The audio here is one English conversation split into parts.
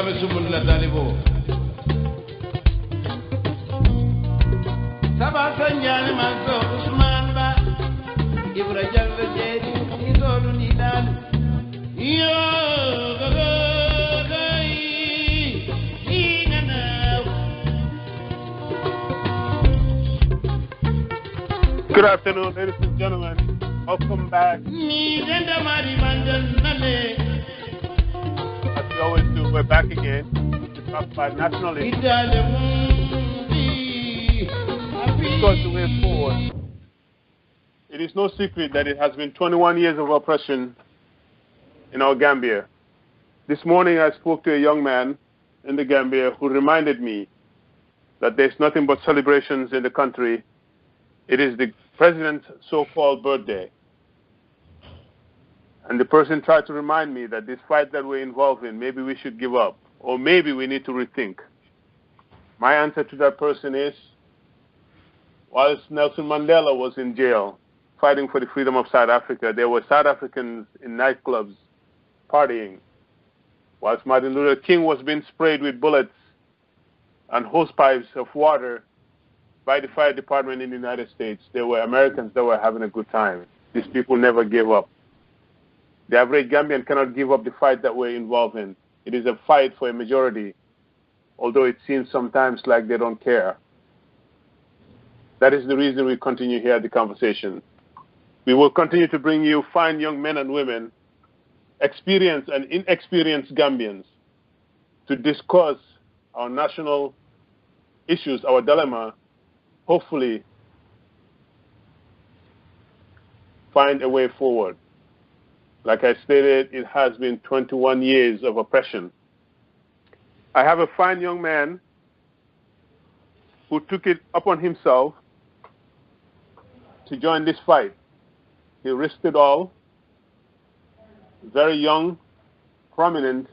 Dramé subul la talibo Sabata nyani maso Usman ba Ibra Jallo Jeri Idolu ni dalu Yo Good afternoon, ladies and gentlemen. Welcome back. As we always do, we're back again to talk about national issues. Discuss the way forward. It is no secret that it has been 21 years of oppression in our Gambia. This morning I spoke to a young man in the Gambia who reminded me that there's nothing but celebrations in the country. It is the president's so-called birthday. And the person tried to remind me that this fight that we're involved in, maybe we should give up, or maybe we need to rethink. My answer to that person is, whilst Nelson Mandela was in jail fighting for the freedom of South Africa, there were South Africans in nightclubs partying. Whilst Martin Luther King was being sprayed with bullets and hosepipes of water by the fire department in the United States, there were Americans that were having a good time. These people never gave up. The average Gambian cannot give up the fight that we're involved in. It is a fight for a majority, although it seems sometimes like they don't care. That is the reason we continue here at the conversation. We will continue to bring you fine young men and women, experienced and inexperienced Gambians, to discuss our national issues, our dilemma, hopefully find a way forward. Like I stated, it has been 21 years of oppression. I have a fine young man who took it upon himself to join this fight. He risked it all. Very young, prominent,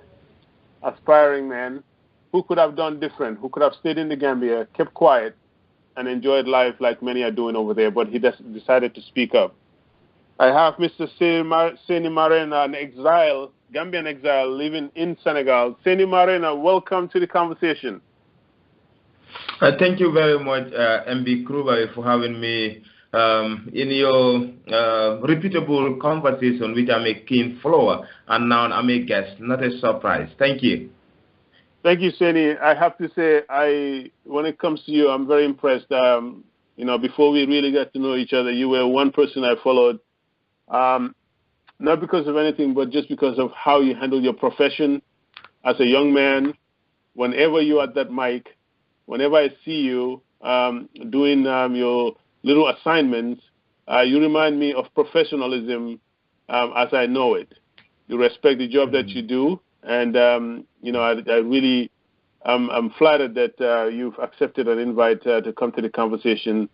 aspiring man who could have done different, who could have stayed in the Gambia, kept quiet, and enjoyed life like many are doing over there, but he decided to speak up. I have Mr. Sainey Marenah, an exile, Gambian exile, living in Senegal. Sainey Marenah, welcome to the conversation. Thank you very much, MB Krubally, for having me in your reputable conversation, which I'm a keen follower, and now I'm a guest, not a surprise. Thank you. Thank you, Sainey. I have to say, when it comes to you, I'm very impressed. Before we really got to know each other, you were one person I followed, not because of anything, but just because of how you handle your profession as a young man. Whenever you're at that mic, whenever I see you doing your little assignments, you remind me of professionalism as I know it. You respect the job that you do. And, I really I'm flattered that you've accepted an invite to come to the conversation.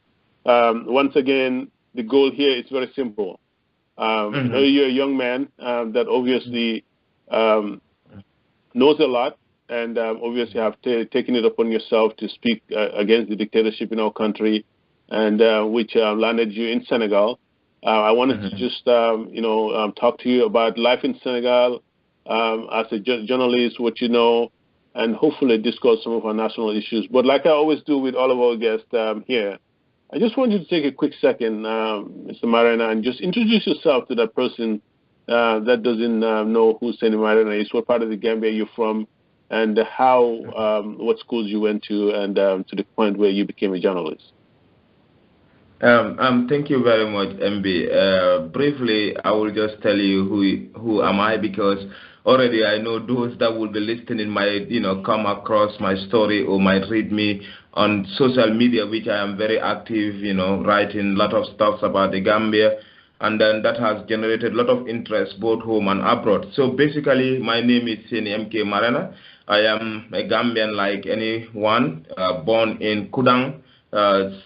Once again, the goal here is very simple. You're a young man that obviously knows a lot and obviously have taken it upon yourself to speak against the dictatorship in our country, and which landed you in Senegal. I wanted to just, talk to you about life in Senegal, as a journalist, what you know, and hopefully discuss some of our national issues. But like I always do with all of our guests here, I just want you to take a quick second, Mr. Marenah, and just introduce yourself to that person that doesn't know who Sainey Marenah is, what part of the Gambia you're from, and how, what schools you went to, and to the point where you became a journalist. Thank you very much, MB. Briefly, I will just tell you who am I, because already I know those that will be listening might, come across my story or might read me on social media, which I am very active, writing a lot of stuff about the Gambia, and then that has generated a lot of interest both home and abroad. So basically, my name is Sainey M.K. Marenah. I am a Gambian like anyone, born in Kudang,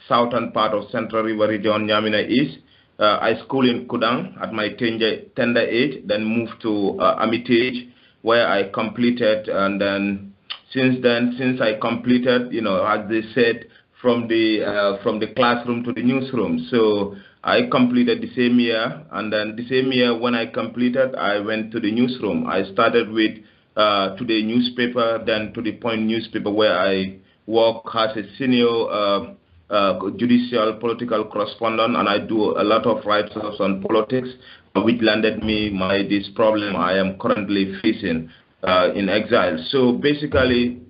southern part of Central River Region, Nyamina East. I school in Kudang at my tender age, then moved to Armitage, where I completed, and then since I completed, as they said, from the classroom to the newsroom. So I completed the same year, and then the same year when I completed, I went to the newsroom. I started with Today newspaper, then to the Point newspaper, where I work as a senior judicial political correspondent, and I do a lot of write-ups on politics, which landed me this problem I am currently facing in exile. So basically,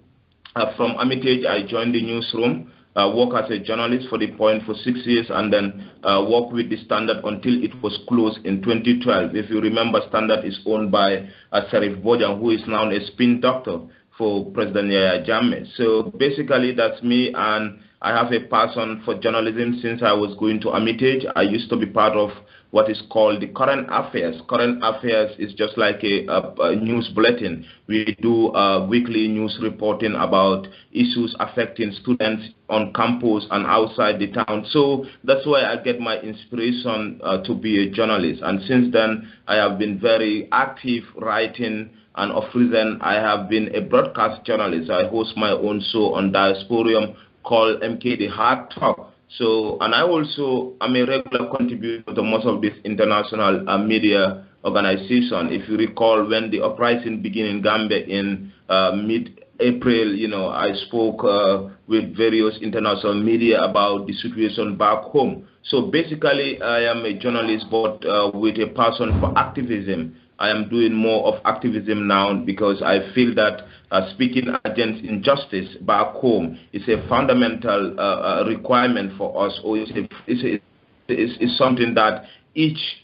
from Armitage, I joined the newsroom, worked as a journalist for the Point for 6 years, and then worked with the Standard until it was closed in 2012. If you remember, Standard is owned by Sarif Bojang, who is now a spin doctor for President Yahya Jammeh. So basically, that's me, and I have a passion for journalism since I was going to Armitage. I used to be part of what is called the Current Affairs. Current Affairs is just like a news bulletin. We do weekly news reporting about issues affecting students on campus and outside the town. So that's why I get my inspiration to be a journalist. And since then, I have been very active writing, and of recent, I have been a broadcast journalist. I host my own show on Diasporium called MK The Hard Talk. So, and I also am a regular contributor to most of these international media organizations. If you recall, when the uprising began in Gambia in mid-April, I spoke with various international media about the situation back home. So basically, I am a journalist, but with a passion for activism. I am doing more of activism now because I feel that speaking against injustice back home is a fundamental requirement for us, or is something that each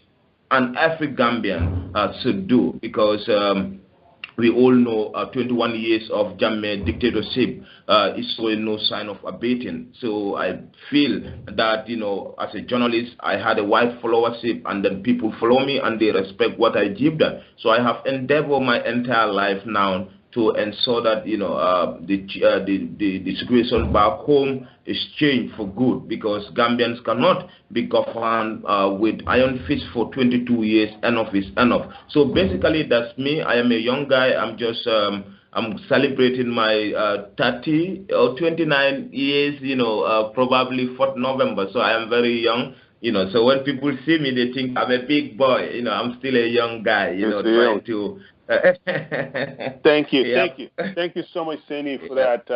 and every Gambian should do, because we all know 21 years of Jammeh dictatorship is showing no sign of abating. So I feel that, as a journalist, I had a wide followership, and then people follow me and they respect what I give them. So I have endeavored my entire life now to ensure that the situation back home is changed for good, because Gambians cannot be governed with iron fist for 22 years. Enough is enough. So basically, that's me. I am a young guy. I'm just I'm celebrating my 30 or 29 years. Probably 4th November. So I am very young. So when people see me, they think I'm a big boy. I'm still a young guy. Trying to. Thank you. Yeah. Thank you so much, Sainey, for that.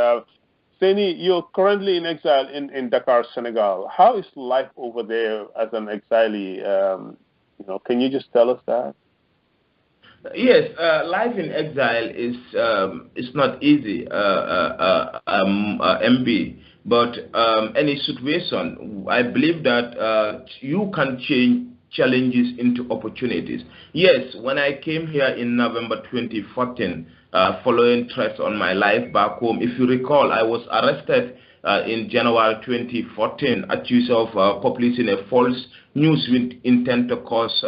Sainey, you're currently in exile in Dakar, Senegal. How is life over there as an exilee? Can you just tell us that? Yes, life in exile is not easy, MB. But any situation, I believe that you can change challenges into opportunities. Yes, when I came here in November 2014, following threats on my life back home, if you recall, I was arrested in January 2014, accused of publishing a false news with intent to cause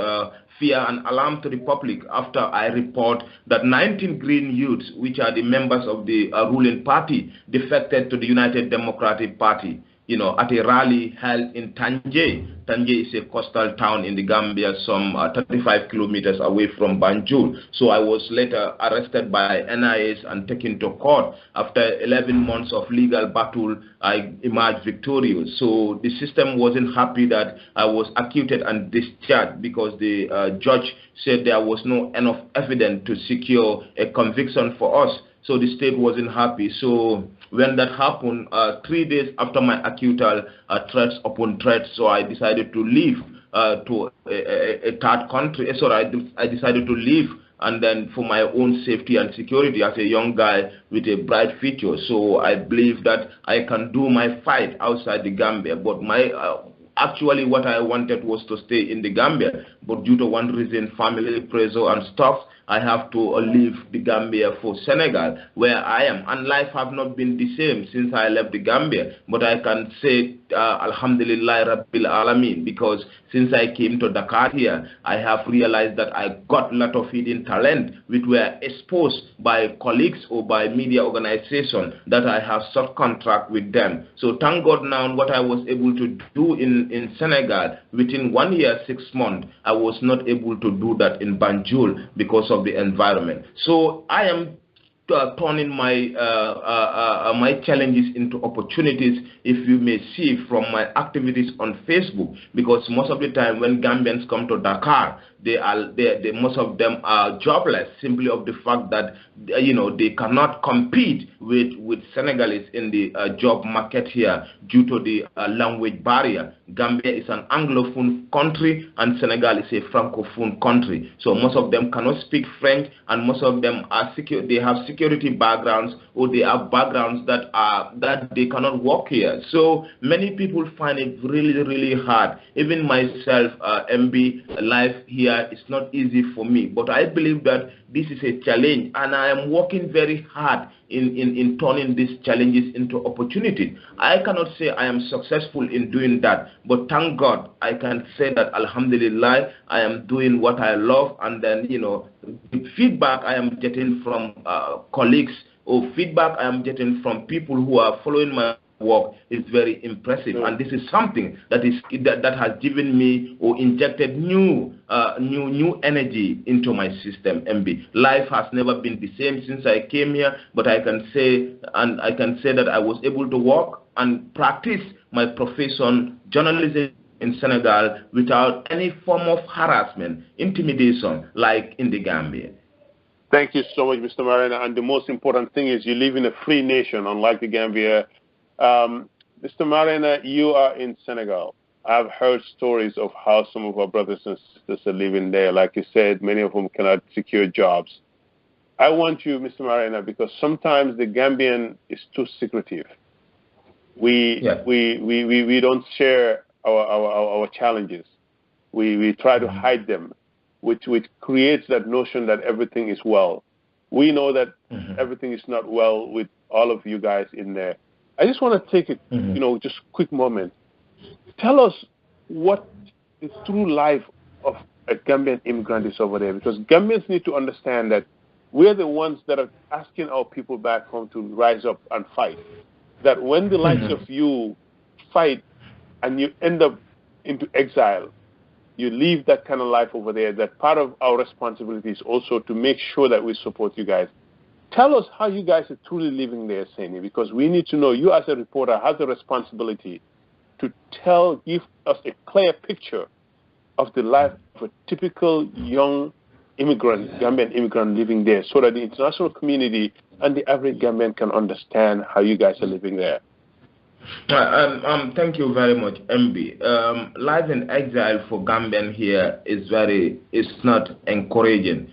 fear and alarm to the public after I report that 19 Green youths, which are the members of the ruling party, defected to the United Democratic Party, at a rally held in Tanje. Tanje is a coastal town in the Gambia, some 35 kilometers away from Banjul. So I was later arrested by NIS and taken to court. After 11 months of legal battle, I emerged victorious. So the system wasn't happy that I was acquitted and discharged, because the judge said there was no enough evidence to secure a conviction for us. So the state wasn't happy. So when that happened, 3 days after my acquittal, threats upon threats, so I decided to leave to a third country. So I decided to leave, and then for my own safety and security as a young guy with a bright future. So I believe that I can do my fight outside the Gambia. But actually what I wanted was to stay in the Gambia. But due to one reason, family pressure and stuff, I have to leave the Gambia for Senegal, where I am. And life have not been the same since I left the Gambia. But I can say, Alhamdulillah Rabbil Alameen, because since I came to Dakar here, I have realized that I got a lot of hidden talent which were exposed by colleagues or by media organizations that I have subcontract with them. So thank God now what I was able to do in Senegal within 1 year, 6 months, I was not able to do that in Banjul because of the environment. So I am turning my my challenges into opportunities, if you may see from my activities on Facebook, because most of the time when Gambians come to Dakar, most of them are jobless simply of the fact that they cannot compete with Senegalese in the job market here due to the language barrier. Gambia is an Anglophone country and Senegal is a Francophone country. So most of them cannot speak French, and most of them are they have security backgrounds, or they have backgrounds that they cannot work here. So many people find it really, really hard. Even myself, MB, life here is not easy for me. But I believe that this is a challenge, and I am working very hard in turning these challenges into opportunities. I cannot say I am successful in doing that, but thank God I can say that Alhamdulillah, I am doing what I love, and then the feedback I am getting from colleagues, or feedback I am getting from people who are following my work is very impressive, and this is something that has given me or injected new energy into my system. MB, life has never been the same since I came here, but I can say that I was able to work and practice my profession, journalism, in Senegal without any form of harassment, intimidation, like in the Gambia. Thank you so much, Mr. Marenah. And the most important thing is you live in a free nation, unlike the Gambia. Mr. Marenah, you are in Senegal. I've heard stories of how some of our brothers and sisters are living there. Like you said, many of them cannot secure jobs. I want you, Mr. Marenah, because sometimes the Gambian is too secretive. We don't share our challenges. We try to hide them, which creates that notion that everything is well. We know that everything is not well with all of you guys in there. I just want to take a just quick moment. Tell us what the true life of a Gambian immigrant is over there, because Gambians need to understand that we're the ones that are asking our people back home to rise up and fight. That when the likes of you fight and you end up into exile, you leave that kind of life over there, that part of our responsibility is also to make sure that we support you guys. Tell us how you guys are truly living there, Sainey, because we need to know. You as a reporter have the responsibility to give us a clear picture of the life of a typical young immigrant, Gambian immigrant living there, so that the international community and the average Gambian can understand how you guys are living there. Thank you very much, MB. Life in exile for Gambian here is not encouraging.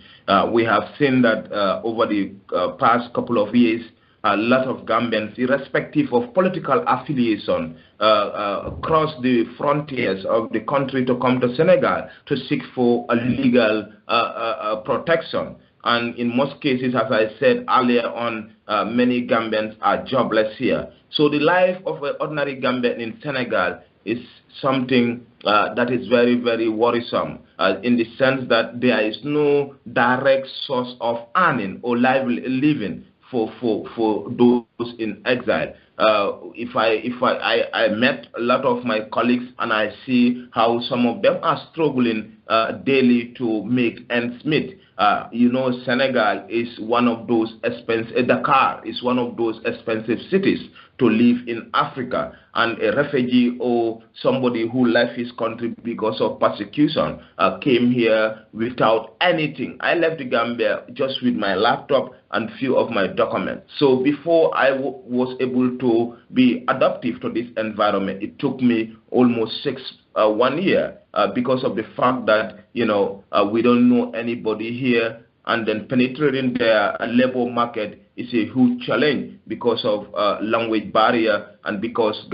We have seen that over the past couple of years, a lot of Gambians, irrespective of political affiliation, cross the frontiers of the country to come to Senegal to seek for a legal protection. And in most cases, as I said earlier on, many Gambians are jobless here. So the life of an ordinary Gambian in Senegal is something that is very, very worrisome in the sense that there is no direct source of earning or living for those in exile. I met a lot of my colleagues, and I see how some of them are struggling daily to make ends meet. Senegal is one of those expensive. Dakar is one of those expensive cities to live in Africa, and a refugee or somebody who left his country because of persecution came here without anything. I left the Gambia just with my laptop and few of my documents. So before I was able to be adaptive to this environment, it took me almost 1 year because of the fact that we don't know anybody here, and then penetrating their labor market is a huge challenge because of language barrier, and because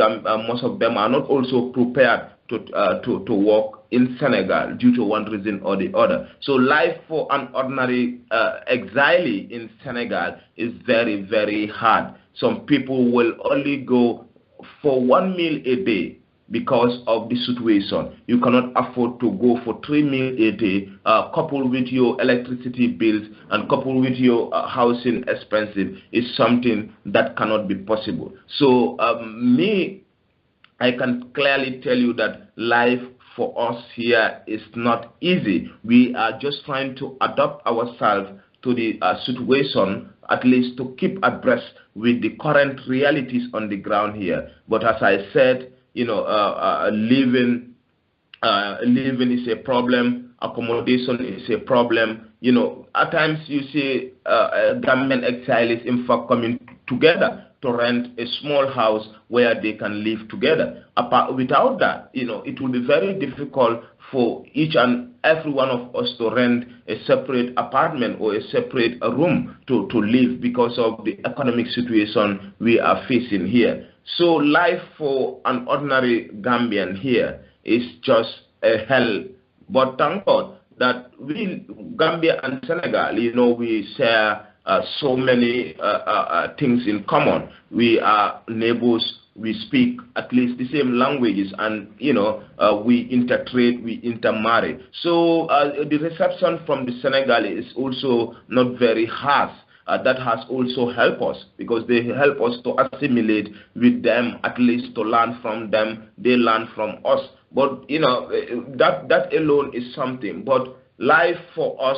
most of them are not also prepared to work in Senegal due to one reason or the other. So life for an ordinary exilee in Senegal is very, very hard. Some people will only go for 1 meal a day because of the situation. You cannot afford to go for 3 meals a day, coupled with your electricity bills and coupled with your housing expenses is something that cannot be possible. So I can clearly tell you that life for us here is not easy. We are just trying to adapt ourselves to the situation, at least to keep abreast with the current realities on the ground here. But as I said, living is a problem. accommodation is a problem. You know, at times you see Gambian exiles in fact coming together to rent a small house where they can live together. Without that, you know, it will be very difficult for each and every one of us to rent a separate apartment or a separate room to live because of the economic situation we are facing here. So life for an ordinary Gambian here is just a hell. But thank God that we, Gambia and Senegal, you know, we share so many things in common. We are neighbors. We speak at least the same languages, and you know, we intertrade, we intermarry. So the reception from the Senegalese is also not very harsh. That has also helped us because they help us to assimilate with them, at least to learn from them. They learn from us. But you know, that alone is something. But life for us,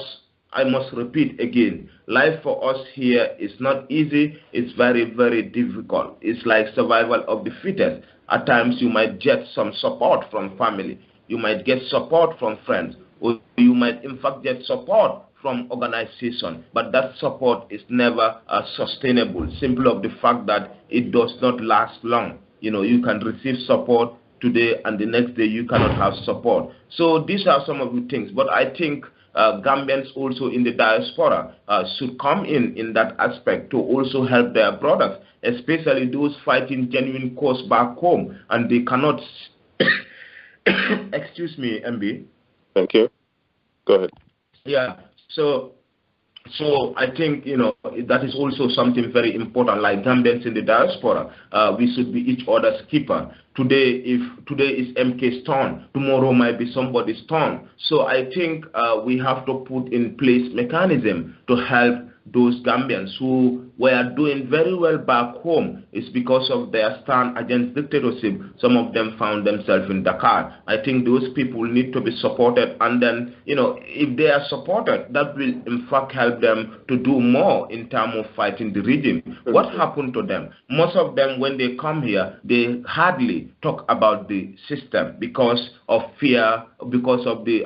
I must repeat again, life for us here is not easy. It's very, very difficult. It's like survival of the fittest. At times you might get some support from family. You might get support from friends. Or you might in fact get support from organization. But that support is never sustainable, simply of the fact that it does not last long. You know, you can receive support today and the next day you cannot have support. So these are some of the things. But I think Gambians also in the diaspora should come in that aspect to also help their brothers, especially those fighting genuine cause back home, and they cannot. Excuse me, MB. Thank you. Go ahead. Yeah. So I think, you know, that is also something very important. Like Gambians in the diaspora, we should be each other's keeper. Today, if today is MK's turn, tomorrow might be somebody's turn. So I think we have to put in place mechanism to help those Gambians who were doing very well back home. It's because of their stand against dictatorship. Some of them found themselves in Dakar. I think those people need to be supported, and then, you know, if they are supported, that will in fact help them to do more in terms of fighting the regime. What happened to them? Most of them, when they come here, they hardly talk about the system because of fear, because of the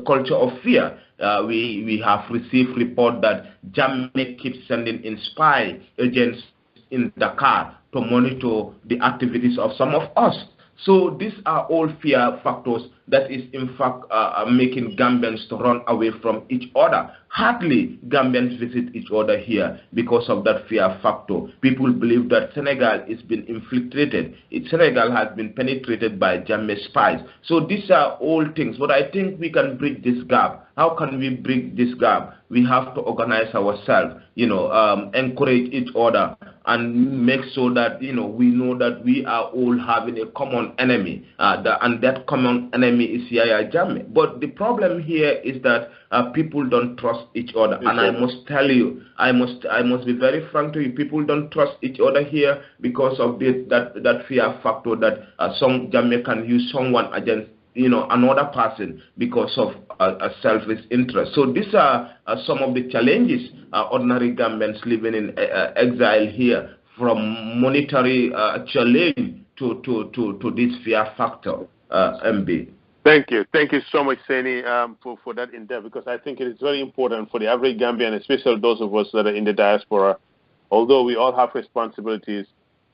culture of fear. We have received report that Jammeh keeps sending in spy agents in Dakar to monitor the activities of some of us. So these are all fear factors that is in fact making Gambians to run away from each other. Hardly Gambians visit each other here because of that fear factor. People believe that Senegal is being infiltrated. Senegal has been penetrated by Jammeh spies. So these are all things. But I think we can bridge this gap. How can we bridge this gap? We have to organize ourselves, you know, encourage each other, and make sure that, you know, we know that we are all having a common enemy, and that common enemy is Yaya Jammeh. But the problem here is that people don't trust each other, and I must tell you, I must be very frank to you, people don't trust each other here because of that fear factor that some Jammeh can use someone against, you know, another person because of a selfish interest. So these are some of the challenges ordinary Gambians living in exile here, from monetary challenge to this fear factor. MB. Thank you so much, Sainey, for that endeavor, because I think it is very important for the average Gambian, especially those of us that are in the diaspora. Although we all have responsibilities,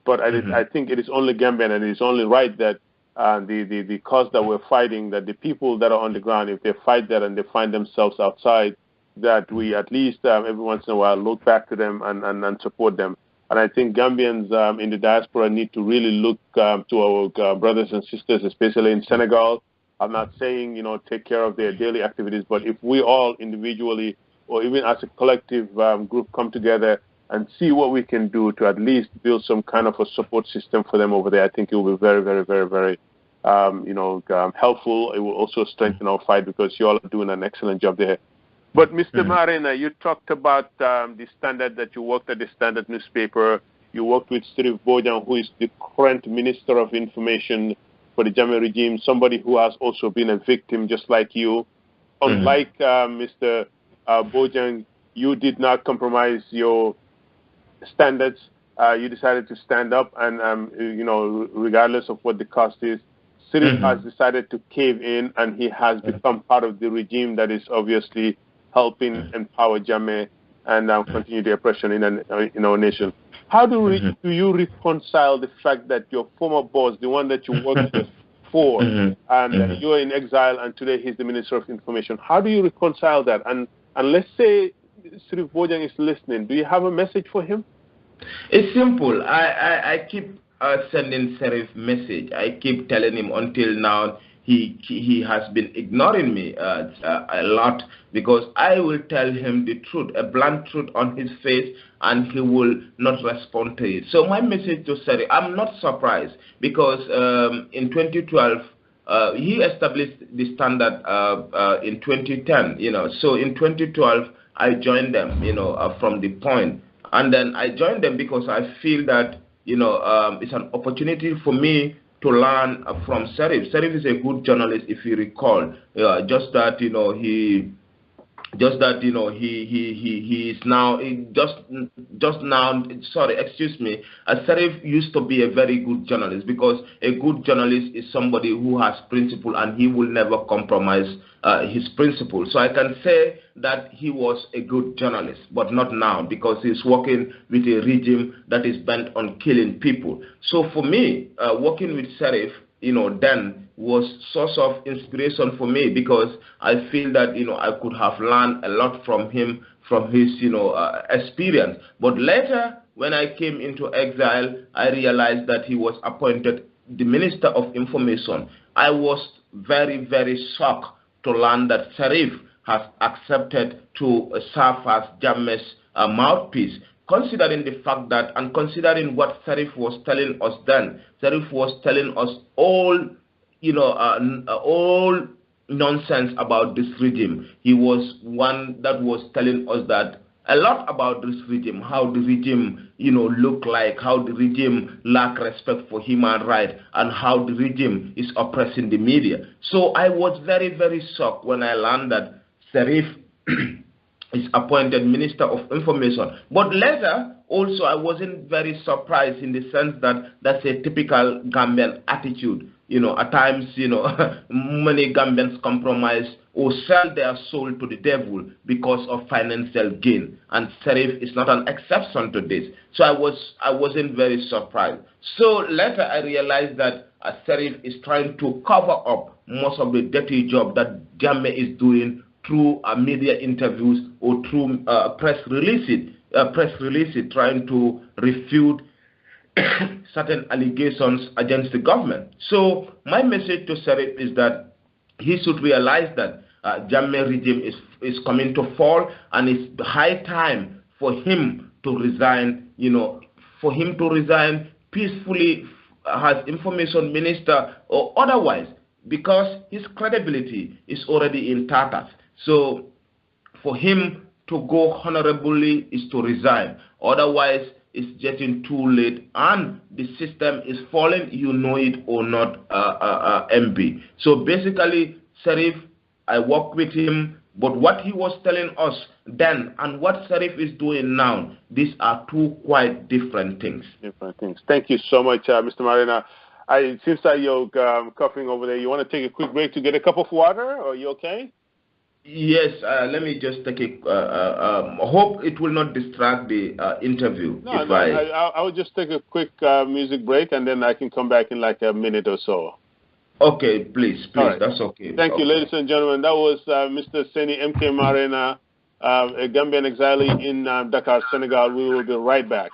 but I think it is only Gambian, and it is only right that the cause that we're fighting, that the people that are on the ground, if they fight that and they find themselves outside, that we at least every once in a while look back to them and support them. And I think Gambians in the diaspora need to really look to our brothers and sisters, especially in Senegal. I'm not saying, you know, take care of their daily activities, but if we all individually or even as a collective group come together and see what we can do to at least build some kind of a support system for them over there, I think it will be very, very, very, very, helpful. It will also strengthen our fight, because you all are doing an excellent job there. But Mr. Marenah, you talked about the Standard, that you worked at the Standard Newspaper. You worked with Steve Bojan, who is the current Minister of Information for the Jammeh regime, somebody who has also been a victim just like you. Unlike Mr. Bojan, you did not compromise your standards. You decided to stand up, and, you know, regardless of what the cost is. Sirif has decided to cave in, and he has become part of the regime that is obviously helping empower Jammeh and continue the oppression in our nation. How do you reconcile the fact that your former boss, the one that you worked for, and you're in exile, and today he's the Minister of Information? How do you reconcile that? And let's say Sirif Bojang is listening. Do you have a message for him? It's simple. I keep sending Sirif message. I keep telling him until now he has been ignoring me a lot, because I will tell him the truth, a blunt truth on his face, and he will not respond to it. So my message to Sirif, I'm not surprised, because in 2012 he established the standard in 2010. So in 2012 I joined them, from the point, and then I joined them because I feel that it's an opportunity for me to learn from Sirif. Sirif is a good journalist, if you recall. Just that he is now Sirif used to be a very good journalist, because a good journalist is somebody who has principle, and he will never compromise his principle. So I can say that he was a good journalist, but not now, because he's working with a regime that is bent on killing people. So for me, working with Sirif, then was source of inspiration for me, because I feel that I could have learned a lot from him, from his experience. But later, when I came into exile, I realized that he was appointed the Minister of Information. I was very, very shocked to learn that Sirif has accepted to serve as Jammeh's mouthpiece. Considering the fact that, and considering what Sirif was telling us then, Sirif was telling us all nonsense about this regime. He was one that was telling us that a lot about this regime, how the regime, look like, how the regime lack respect for human rights, and how the regime is oppressing the media. So I was very, very shocked when I learned that Sirif is appointed Minister of Information. But later, also, I wasn't very surprised, in the sense that that's a typical Gambian attitude. At times, many Gambians compromise or sell their soul to the devil because of financial gain. And Sirif is not an exception to this. So I wasn't very surprised. So later I realized that Sirif is trying to cover up most of the dirty job that Jammeh is doing through media interviews or through press releases, trying to refute certain allegations against the government. So my message to Sirif is that he should realize that Jammeh regime is coming to fall, and it's high time for him to resign, peacefully as information minister or otherwise, because his credibility is already in tatters. So for him to go honorably is to resign. Otherwise, it's getting too late, and the system is falling, it or not, MB. So basically, Sirif, I work with him, but what he was telling us then and what Sirif is doing now, these are two quite different things. Different things. Thank you so much, Mr. Marenah. It seems that you're coughing over there. You want to take a quick break to get a cup of water? Are you okay? Yes, let me just take a hope it will not distract the interview. I will just take a quick music break, and then I can come back in like a minute or so. Okay, please, right. That's okay. Thank you, ladies and gentlemen. That was Mr. Sainey M.K. Marenah, a Gambian exile in Dakar, Senegal. We will be right back.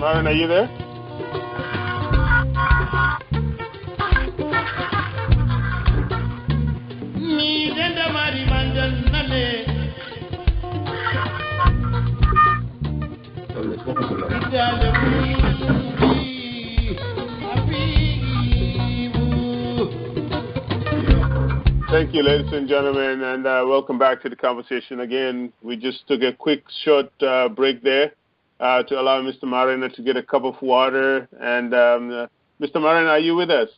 Marenah, are you there? Thank you, ladies and gentlemen, and welcome back to the conversation. Again, we just took a quick, short break there to allow Mr. Marenah to get a cup of water. And Mr. Marenah, are you with us?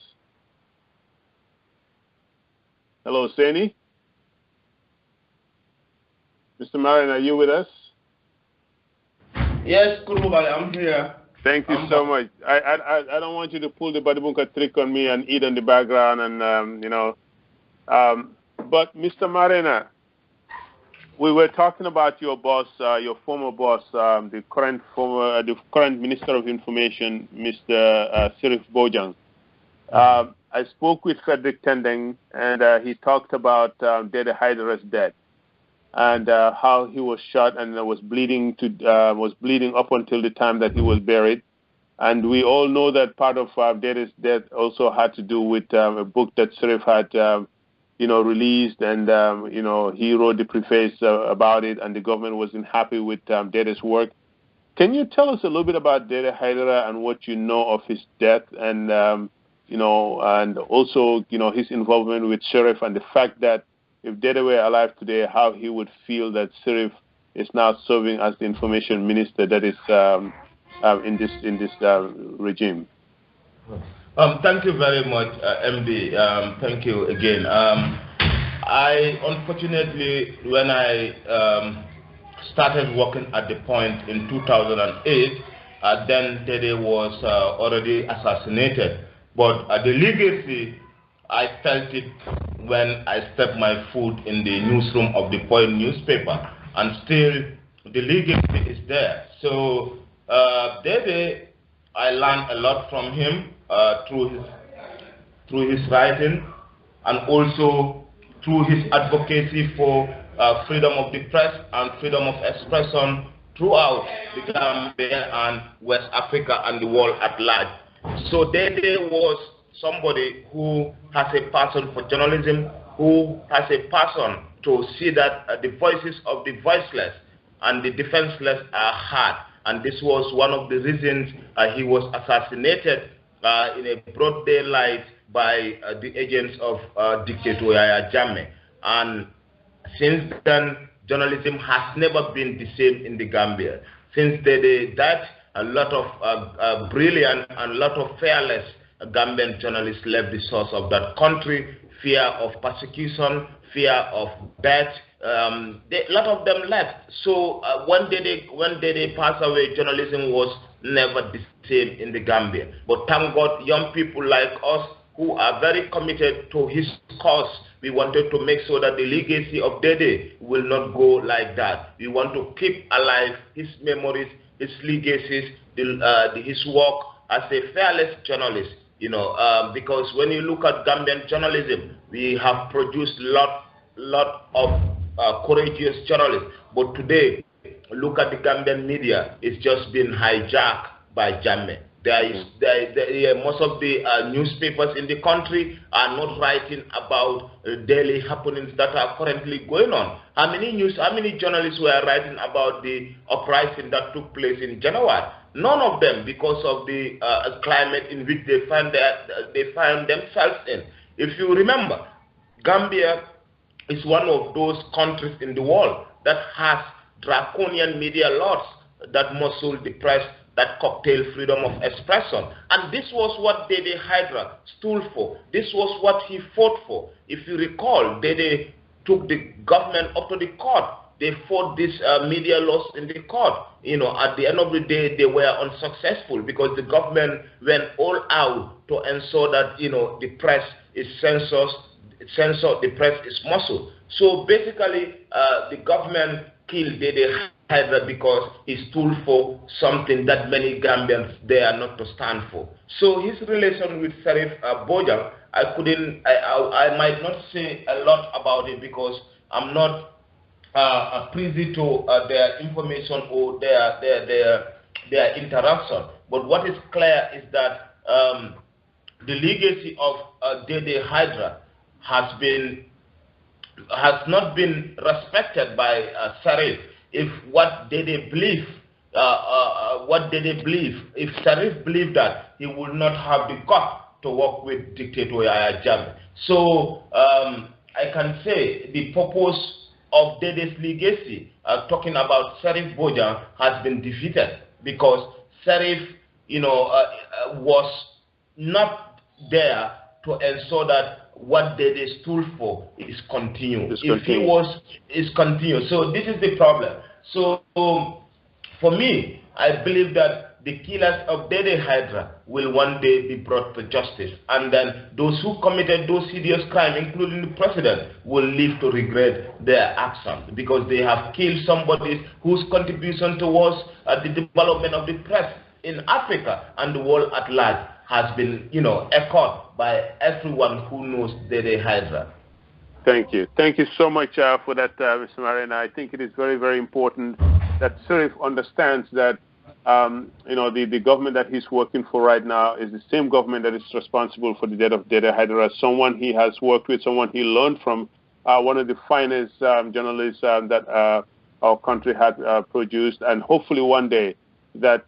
Hello, Sainey? Mr. Marenah, are you with us? Yes, Krubally, I'm here. Thank you so much. I don't want you to pull the Badibunka trick on me and eat in the background and, you know. But Mr. Marenah, we were talking about your boss, your former boss, the current Minister of Information, Mr. Sirif Bojang. I spoke with Frederick Tendeng, and he talked about Deyda Hydara's death and how he was shot and was bleeding up until the time that he was buried. And we all know that part of Deyda's death also had to do with a book that Sirif had released, and he wrote the preface about it, and the government wasn't happy with Deyda's work. Can you tell us a little bit about Deyda Hydara and what you know of his death, and and also his involvement with Sirif, and the fact that if Deyda were alive today, how he would feel that Sirif is now serving as the information minister that is in this regime? Thank you very much, MD. Thank you again. I unfortunately, when I started working at the point in 2008, then Deyda was already assassinated. But the legacy, I felt it when I stepped my foot in the newsroom of the Point newspaper, and still the legacy is there. So Deyda, I learned a lot from him through his writing, and also through his advocacy for freedom of the press and freedom of expression throughout the Gambia and West Africa and the world at large. So Deyda was somebody who has a passion for journalism, who has a passion to see that the voices of the voiceless and the defenseless are heard. And this was one of the reasons he was assassinated in a broad daylight by the agents of dictator Yahya Jammeh. And since then, journalism has never been the same in the Gambia. Since Deyda died, a lot of brilliant and a lot of fearless Gambian journalists left the source of that country. Fear of persecution, fear of death. A lot of them left. So when Deyda passed away, journalism was never the same in the Gambia. But thank God, young people like us who are very committed to his cause, we wanted to make sure that the legacy of Deyda will not go like that. We want to keep alive his memories, his legacies, his work as a fearless journalist. Because when you look at Gambian journalism, we have produced lot of courageous journalists. But today, look at the Gambian media; it's just been hijacked by Jammeh. Most of the newspapers in the country are not writing about daily happenings that are currently going on. How many journalists were writing about the uprising that took place in January? None of them, because of the climate in which they find themselves in. If you remember, Gambia is one of those countries in the world that has draconian media laws that muzzle the press, that curtail freedom of expression. And this was what Deyda Hydara stood for. This was what he fought for. If you recall, Deyda took the government up to the court. They fought these media laws in the court. At the end of the day, they were unsuccessful because the government went all out to ensure that, the press is censored, the press is muzzled. So basically, the government killed Deyda Hydra because he stood for something that many Gambians dare not to stand for. So his relation with Sheriff Bojang, I might not say a lot about it because I'm not privy to their information or their interaction. But what is clear is that the legacy of Deyda Hydra has not been respected by Sheriff. If what Deyda believe, if Sheriff believed that, he would not have the guts to work with dictator Yahya Jammeh. So I can say the purpose of Deyda's legacy, talking about Sheriff Bojang, has been defeated because Sheriff, was not there to ensure that what Deyda stood for is continued. Is continued. So this is the problem. So for me, I believe that the killers of Deyda Hydra will one day be brought to justice, and then those who committed those serious crimes, including the president, will live to regret their actions because they have killed somebody whose contribution towards the development of the press in Africa and the world at large has been, echoed by everyone who knows Deyda Hydra. Thank you. Thank you so much for that, Mr. Marenah. I think it is very, very important that Sheriff understands that, the government that he's working for right now is the same government that is responsible for the death of Deyda Hydra, someone he has worked with, someone he learned from, one of the finest journalists that our country had produced, and hopefully one day that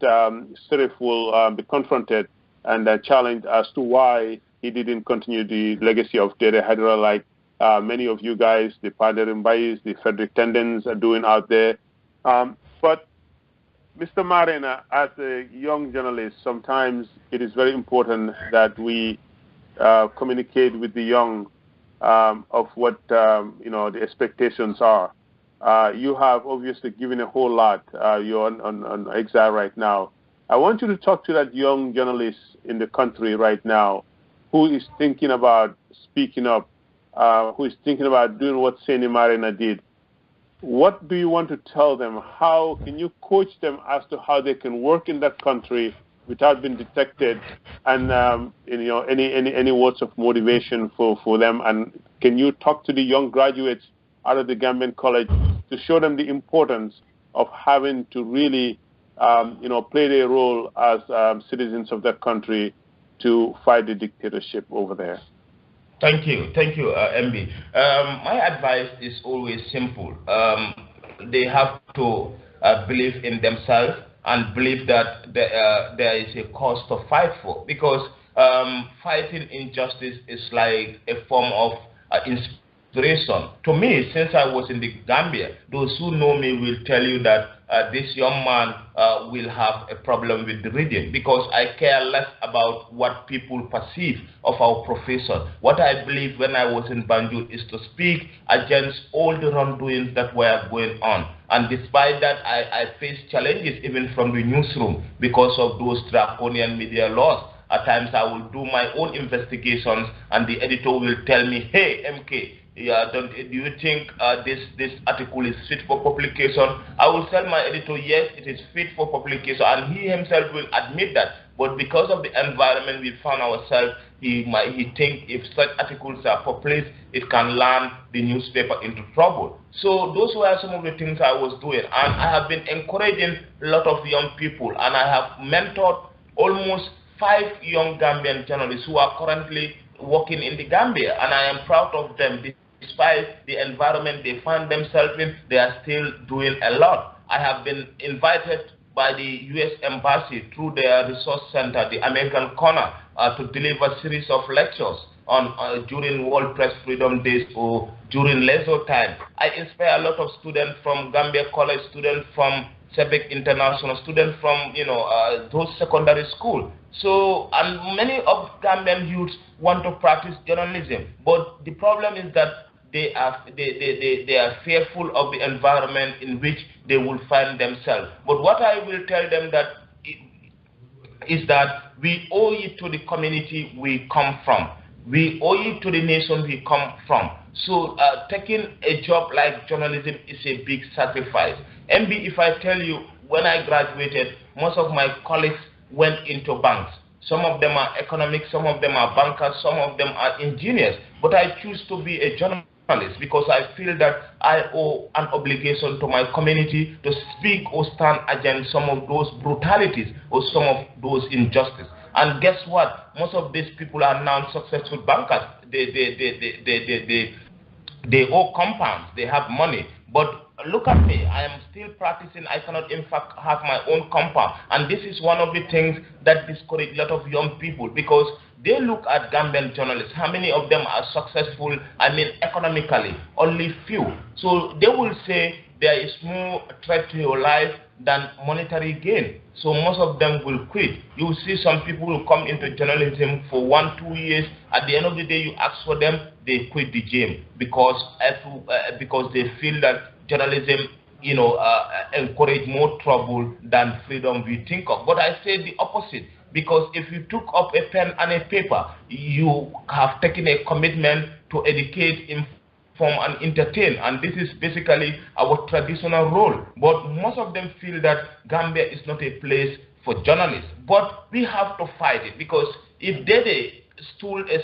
Sheriff will be confronted and challenged as to why he didn't continue the legacy of Deyda Hydra like many of you guys, the Padre Mbais, the Frederick Tendens are doing out there. But Mr. Marenah, as a young journalist, sometimes it is very important that we communicate with the young of what the expectations are. You have obviously given a whole lot. You're on exile right now. I want you to talk to that young journalist in the country right now who is thinking about speaking up, who is thinking about doing what Sainey Marenah did. What do you want to tell them? How can you coach them as to how they can work in that country without being detected? And any words of motivation for them? And can you talk to the young graduates out of the Gambian College to show them the importance of having to really play their role as citizens of that country to fight the dictatorship over there? Thank you, MB. My advice is always simple. They have to believe in themselves and believe that there is a cause to fight for, because fighting injustice is like a form of inspiration. To me, since I was in the Gambia, those who know me will tell you that this young man will have a problem with the reading, because I care less about what people perceive of our profession. What I believe when I was in Banjul is to speak against all the wrongdoings that were going on. And despite that, I faced challenges even from the newsroom because of those draconian media laws. At times I will do my own investigations and the editor will tell me, hey, MK, do you think this article is fit for publication? I will tell my editor, yes, it is fit for publication, and he himself will admit that. But because of the environment we found ourselves, he think if such articles are published, it can land the newspaper into trouble. So those were some of the things I was doing, and I have been encouraging a lot of young people, and I have mentored almost 5 young Gambian journalists who are currently working in the Gambia, and I am proud of them. Despite the environment they find themselves in, they are still doing a lot. I have been invited by the U.S. Embassy through their resource center, the American Corner, to deliver a series of lectures on during World Press Freedom Days or during leisure time. I inspire a lot of students from Gambia College, students from Sebek International, students from those secondary school. So, and many of Gambian youths want to practice journalism, but the problem is that they are fearful of the environment in which they will find themselves. But what I will tell them is that we owe it to the community we come from. We owe it to the nation we come from. So taking a job like journalism is a big sacrifice. MB, if I tell you, when I graduated, most of my colleagues went into banks. Some of them are economics, some of them are bankers, some of them are engineers. But I choose to be a journalist because I feel that I owe an obligation to my community to speak or stand against some of those brutalities or some of those injustices. And guess what? Most of these people are now successful bankers. They own compounds, they have money. But look at me, I am still practicing. I cannot, in fact, have my own compound. And this is one of the things that discourage a lot of young people because they look at Gambian journalists. How many of them are successful? I mean, economically, only few. So they will say there is more threat to your life than monetary gain. So most of them will quit. You will see some people who come into journalism for 1-2 years. At the end of the day, you ask for them, they quit the game because they feel that journalism, encourage more trouble than freedom we think of. But I say the opposite. Because if you took up a pen and a paper, you have taken a commitment to educate, inform, and entertain. And this is basically our traditional role. But most of them feel that Gambia is not a place for journalists. But we have to fight it because if Deyda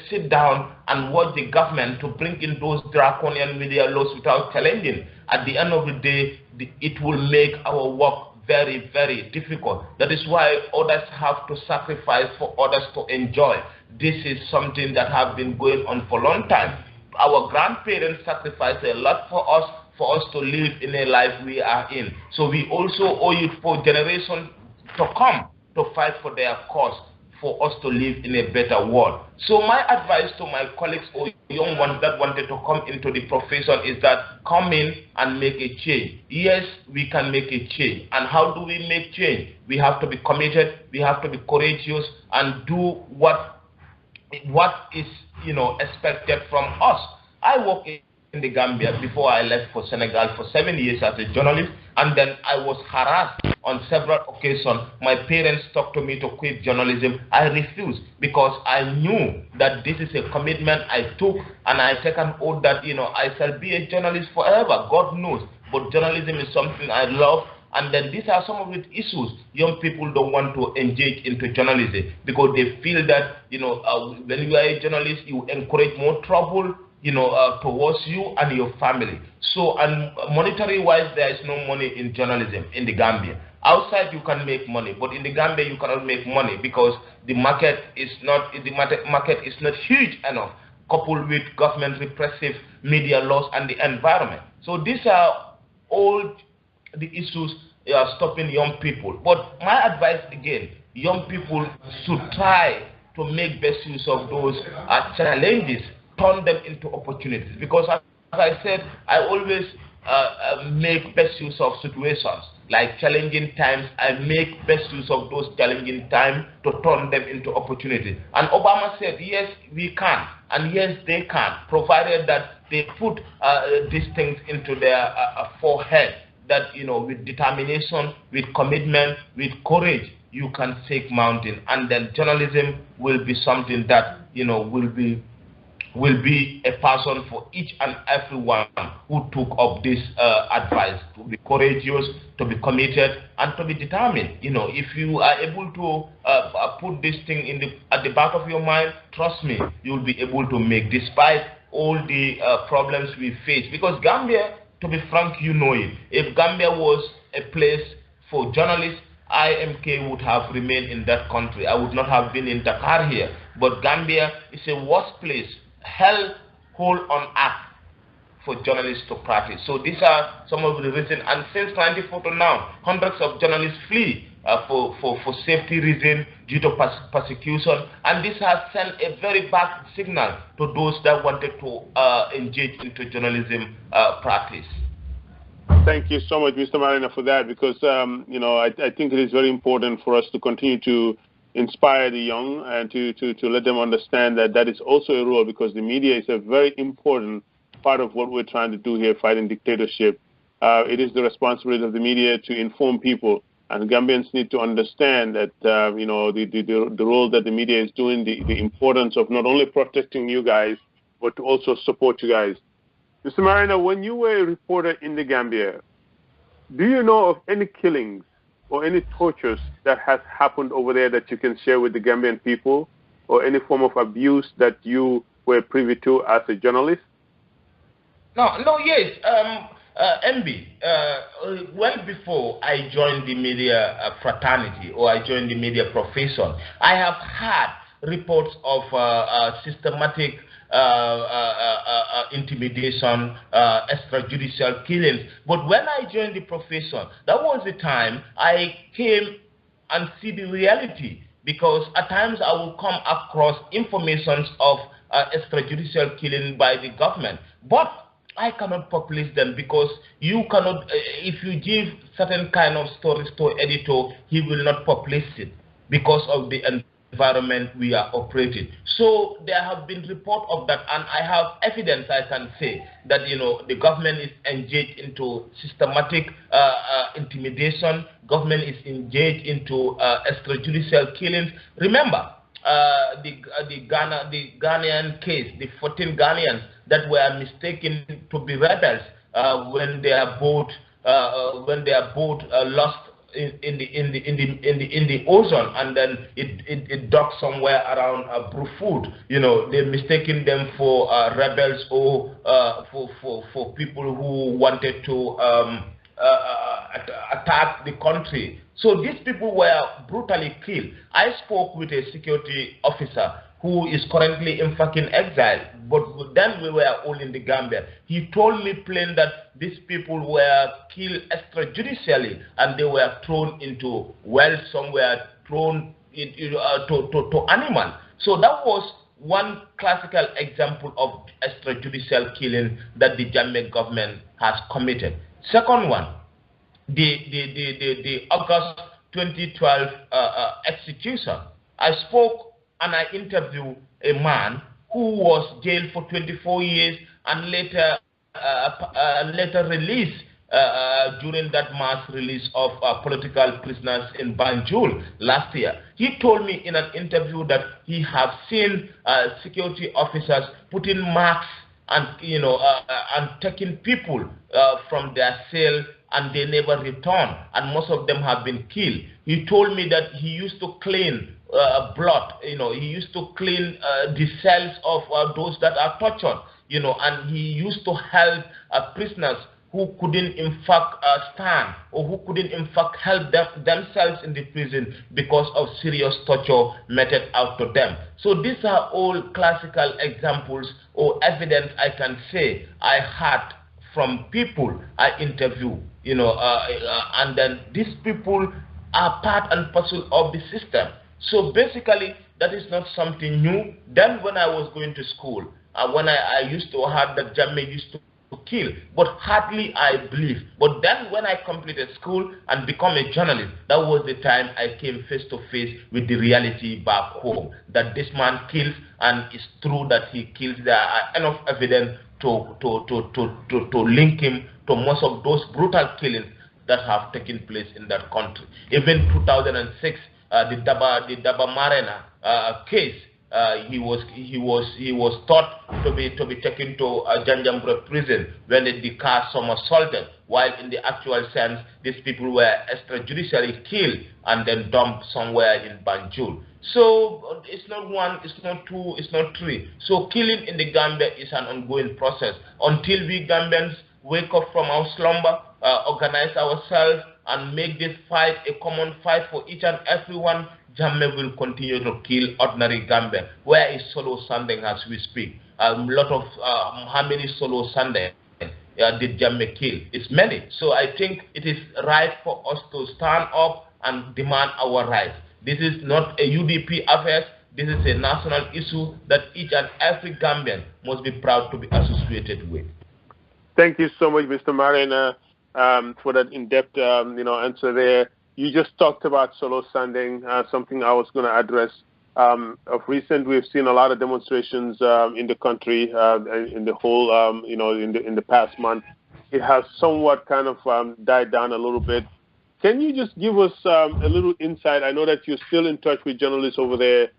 sit down and watch the government to bring in those draconian media laws without challenging, at the end of the day, it will make our work very, very difficult. That is why others have to sacrifice for others to enjoy. This is something that has been going on for a long time. Our grandparents sacrificed a lot for us to live in a life we are in. So we also owe it for generations to come to fight for their cause, for us to live in a better world. So my advice to my colleagues or young ones that wanted to come into the profession is that come in and make a change. Yes, we can make a change. And how do we make change? We have to be committed, we have to be courageous and do what is expected from us. I work in the Gambia before I left for Senegal for 7 years as a journalist, and then I was harassed on several occasions. My parents talked to me to quit journalism. I refused because I knew that this is a commitment I took, and I take an oath that I shall be a journalist forever. God knows, but journalism is something I love. And then these are some of the issues young people don't want to engage into journalism because they feel that when you are a journalist, you encourage more trouble towards you and your family. So, and monetary-wise, there is no money in journalism in the Gambia. Outside, you can make money, but in the Gambia, you cannot make money because the market is not huge enough, coupled with government repressive media laws and the environment. So these are all the issues stopping young people. But my advice again, young people should try to make best use of those challenges, turn them into opportunities. Because as I said, I always make best use of situations. Like challenging times, I make best use of those challenging times to turn them into opportunities. And Obama said, yes, we can, and yes, they can, provided that they put these things into their forehead, that, with determination, with commitment, with courage, you can take mountain. And then journalism will be something that, will be a person for each and everyone who took up this advice, to be courageous, to be committed, and to be determined. If you are able to put this thing at the back of your mind, trust me, you will be able to make, despite all the problems we face. Because Gambia, to be frank, it. If Gambia was a place for journalists, IMK would have remained in that country. I would not have been in Dakar here. But Gambia is a worse place, hell hole on earth for journalists to practice. So these are some of the reasons. And since 1994 to now, hundreds of journalists flee for safety reasons due to persecution. And this has sent a very bad signal to those that wanted to engage into journalism practice. Thank you so much, Mr. Marenah, for that, because I think it is very important for us to continue to inspire the young and to let them understand that is also a role, because the media is a very important part of what we're trying to do here, fighting dictatorship. It is the responsibility of the media to inform people, and Gambians need to understand that the role that the media is doing, the importance of not only protecting you guys, but to also support you guys. Mr. Marenah, when you were a reporter in the Gambia, do you know of any killings or any tortures that has happened over there that you can share with the Gambian people, or any form of abuse that you were privy to as a journalist? Yes. MB, well before I joined the media fraternity or I joined the media profession, I have had reports of systematic intimidation, extrajudicial killings. But when I joined the profession, that was the time I came and see the reality, because at times I will come across informations of extrajudicial killing by the government. But I cannot publish them, because you cannot, if you give certain kind of stories to editor, he will not publish it because of the environment we are operating. So there have been reports of that, and I have evidence I can say that, the government is engaged into systematic intimidation, government is engaged into extrajudicial killings. Remember, the Ghanaian case, the 14 Ghanaians that were mistaken to be rebels when their boat lost in the ocean, and then it docked somewhere around Brufut. They mistaken them for rebels or for people who wanted to attack the country. So these people were brutally killed. I spoke with a security officer who is currently in fucking exile, but then we were all in the Gambia. He told me plain that these people were killed extrajudicially, and they were thrown into wells somewhere, thrown to animals. So that was one classical example of extrajudicial killing that the Gambian government has committed. Second one, the August 2012 execution. I spoke and I interviewed a man who was jailed for 24 years and later released during that mass release of political prisoners in Banjul last year. He told me in an interview that he has seen security officers putting marks and and taking people from their cell, and they never return, and most of them have been killed. He told me that he used to clean blood, he used to clean the cells of those that are tortured, and he used to help prisoners who couldn't in fact stand, or who couldn't in fact help themselves in the prison because of serious torture meted out to them. So these are all classical examples or evidence I can say I had from people I interview, and then these people are part and parcel of the system. So basically, that is not something new. Then when I was going to school, when I used to have that Jammeh used to kill, but hardly I believe. But then when I completed school and become a journalist, that was the time I came face to face with the reality back home, that this man kills, and it's true that he kills. There are enough evidence to link him to most of those brutal killings that have taken place in that country. Even 2006, the Daba Marenah case, he was thought to be taken to Janjambure prison when the Dakar somersaulted, while in the actual sense these people were extrajudicially killed and then dumped somewhere in Banjul. So it's not one, it's not two, it's not three. So killing in the Gambia is an ongoing process until we Gambians wake up from our slumber, organize ourselves, and make this fight a common fight for each and everyone. Jammeh will continue to kill ordinary Gambia. Where is Solo Sunday as we speak? A lot of, how many Solo Sunday did Jammeh kill? It's many. So I think it is right for us to stand up and demand our rights. This is not a UDP affair. This is a national issue that each and every Gambian must be proud to be associated with. Thank you so much, Mr. Marenah, for that in-depth answer there. You just talked about solo standing, something I was going to address. Of recent, we've seen a lot of demonstrations in the country, in the whole, in the past month. It has somewhat kind of died down a little bit. Can you just give us a little insight? I know that you're still in touch with journalists over there.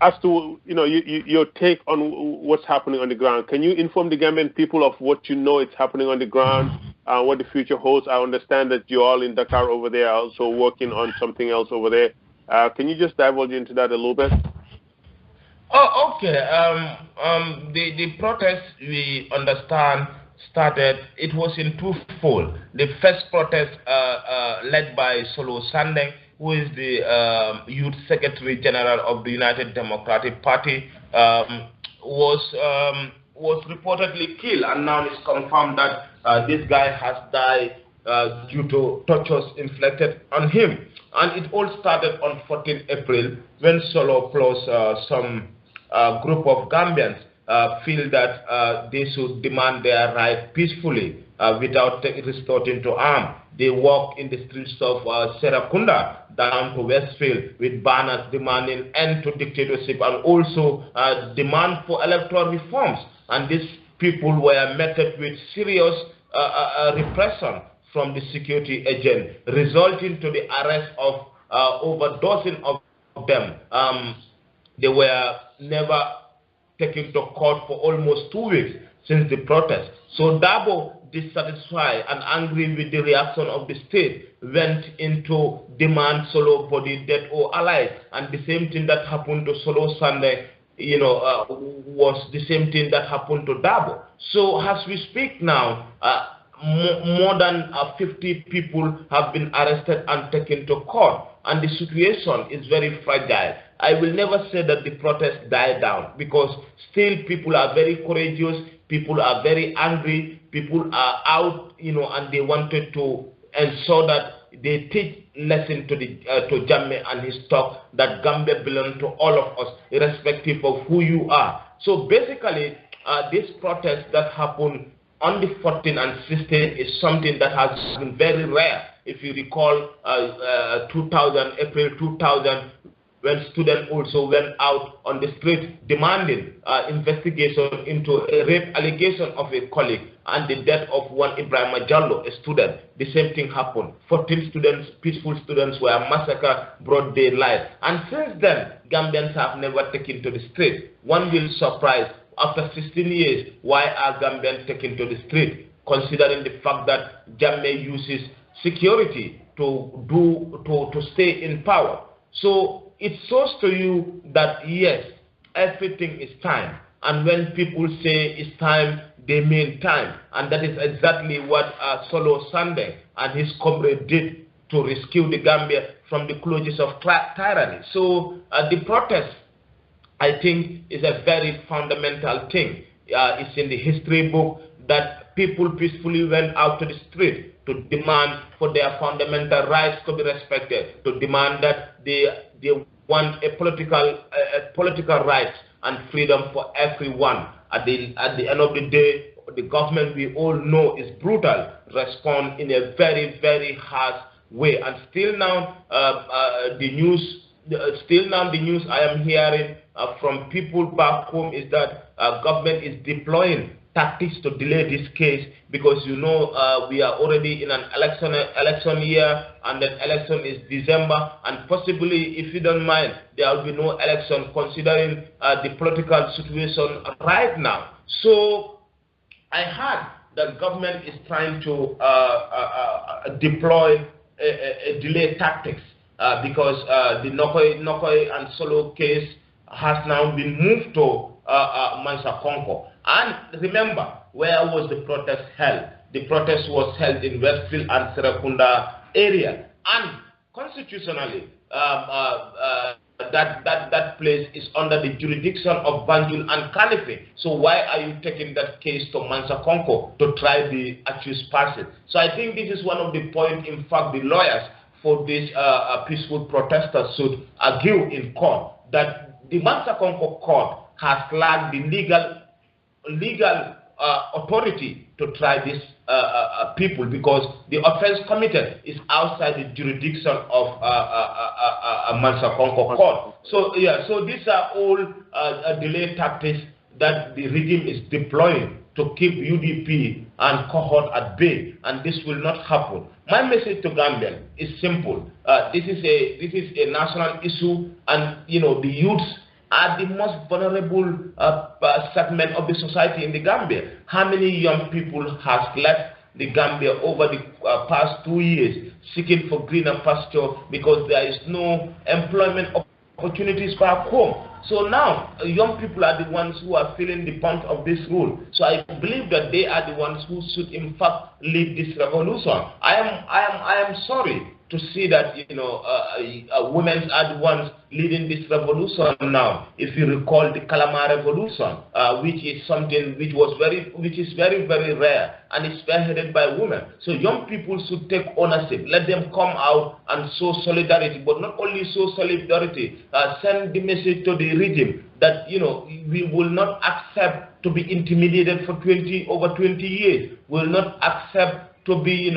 as to your take on what's happening on the ground. Can you inform the Gambian people of what you know is happening on the ground, what the future holds? I understand that you're all in Dakar over there, also working on something else over there. Can you just divulge into that a little bit? Oh, okay. The protest, we understand, started, it was in twofold. The first protest led by Solo Sandeng, who is the Youth Secretary General of the United Democratic Party, was reportedly killed, and now it's confirmed that this guy has died due to tortures inflicted on him. And it all started on 14 April when Solo plus some group of Gambians feel that they should demand their right peacefully without resorting to arm. They walk in the streets of Serakunda down to Westfield with banners demanding end to dictatorship and also demand for electoral reforms. And these people were met with serious repression from the security agent, resulting to the arrest of over a dozen of them. They were never taken to court for almost 2 weeks since the protest. So Dabo, dissatisfied and angry with the reaction of the state, went into demand Solo body dead or alive. And the same thing that happened to Solo Sunday, was the same thing that happened to Dabo. So as we speak now, more than 50 people have been arrested and taken to court, and the situation is very fragile. I will never say that the protest died down, because still people are very courageous, people are very angry, people are out, and they wanted to ensure that they teach lesson to Jammeh and his talk that Gambia belongs to all of us, irrespective of who you are. So basically, this protest that happened on the 14th and 16th is something that has been very rare. If you recall, April 2000, when students also went out on the street demanding investigation into a rape allegation of a colleague and the death of one Ibrahim Jallo, a student. The same thing happened. 14 students, peaceful students, were massacred broad daylight. And since then, Gambians have never taken to the street. One will surprise, after 16 years, why are Gambians taken to the street, considering the fact that Jammeh uses security to stay in power. So it shows to you that yes, everything is time. And when people say it's time, they mean time. And that is exactly what Solo Sunday and his comrade did to rescue the Gambia from the clutches of tyranny. So the protest, I think, is a very fundamental thing. It's in the history book that people peacefully went out to the street to demand for their fundamental rights to be respected, to demand that they want a political rights and freedom for everyone. At the end of the day, the government, we all know, is brutal, respond in a very, very harsh way. And still now, the news I am hearing from people back home is that government is deploying tactics to delay this case, because we are already in an election year, and the election is December, and possibly, if you don't mind, there will be no election, considering the political situation right now. So I heard that government is trying to deploy a delay tactics because the Nokoi and Solo case has now been moved to Mansa Konko. And remember, where was the protest held? The protest was held in Westfield and Serakunda area. And constitutionally, that place is under the jurisdiction of Banjul and Kanife. So why are you taking that case to Mansa Konko to try the accused person? So I think this is one of the points, in fact, the lawyers for these peaceful protesters should argue in court, that the Mansa Konko court has lacked the legal authority to try these people, because the offense committed is outside the jurisdiction of Mansa Konko court. So yeah, so these are all delay tactics that the regime is deploying to keep UDP and cohort at bay, and this will not happen. My message to Gambian is simple. This is a national issue, and the youths are the most vulnerable segment of the society in the Gambia. How many young people have left the Gambia over the past 2 years seeking for greener pasture because there is no employment opportunities back home? So now young people are the ones who are feeling the brunt of this rule. So I believe that they are the ones who should in fact lead this revolution. I am sorry to see that women are the ones leading this revolution now. If you recall the Kalama revolution, which is something which is very, very rare, and it's spearheaded by women. So young people should take ownership. Let them come out and show solidarity, but not only show solidarity, send the message to the regime that we will not accept to be intimidated for over 20 years. We will not accept to be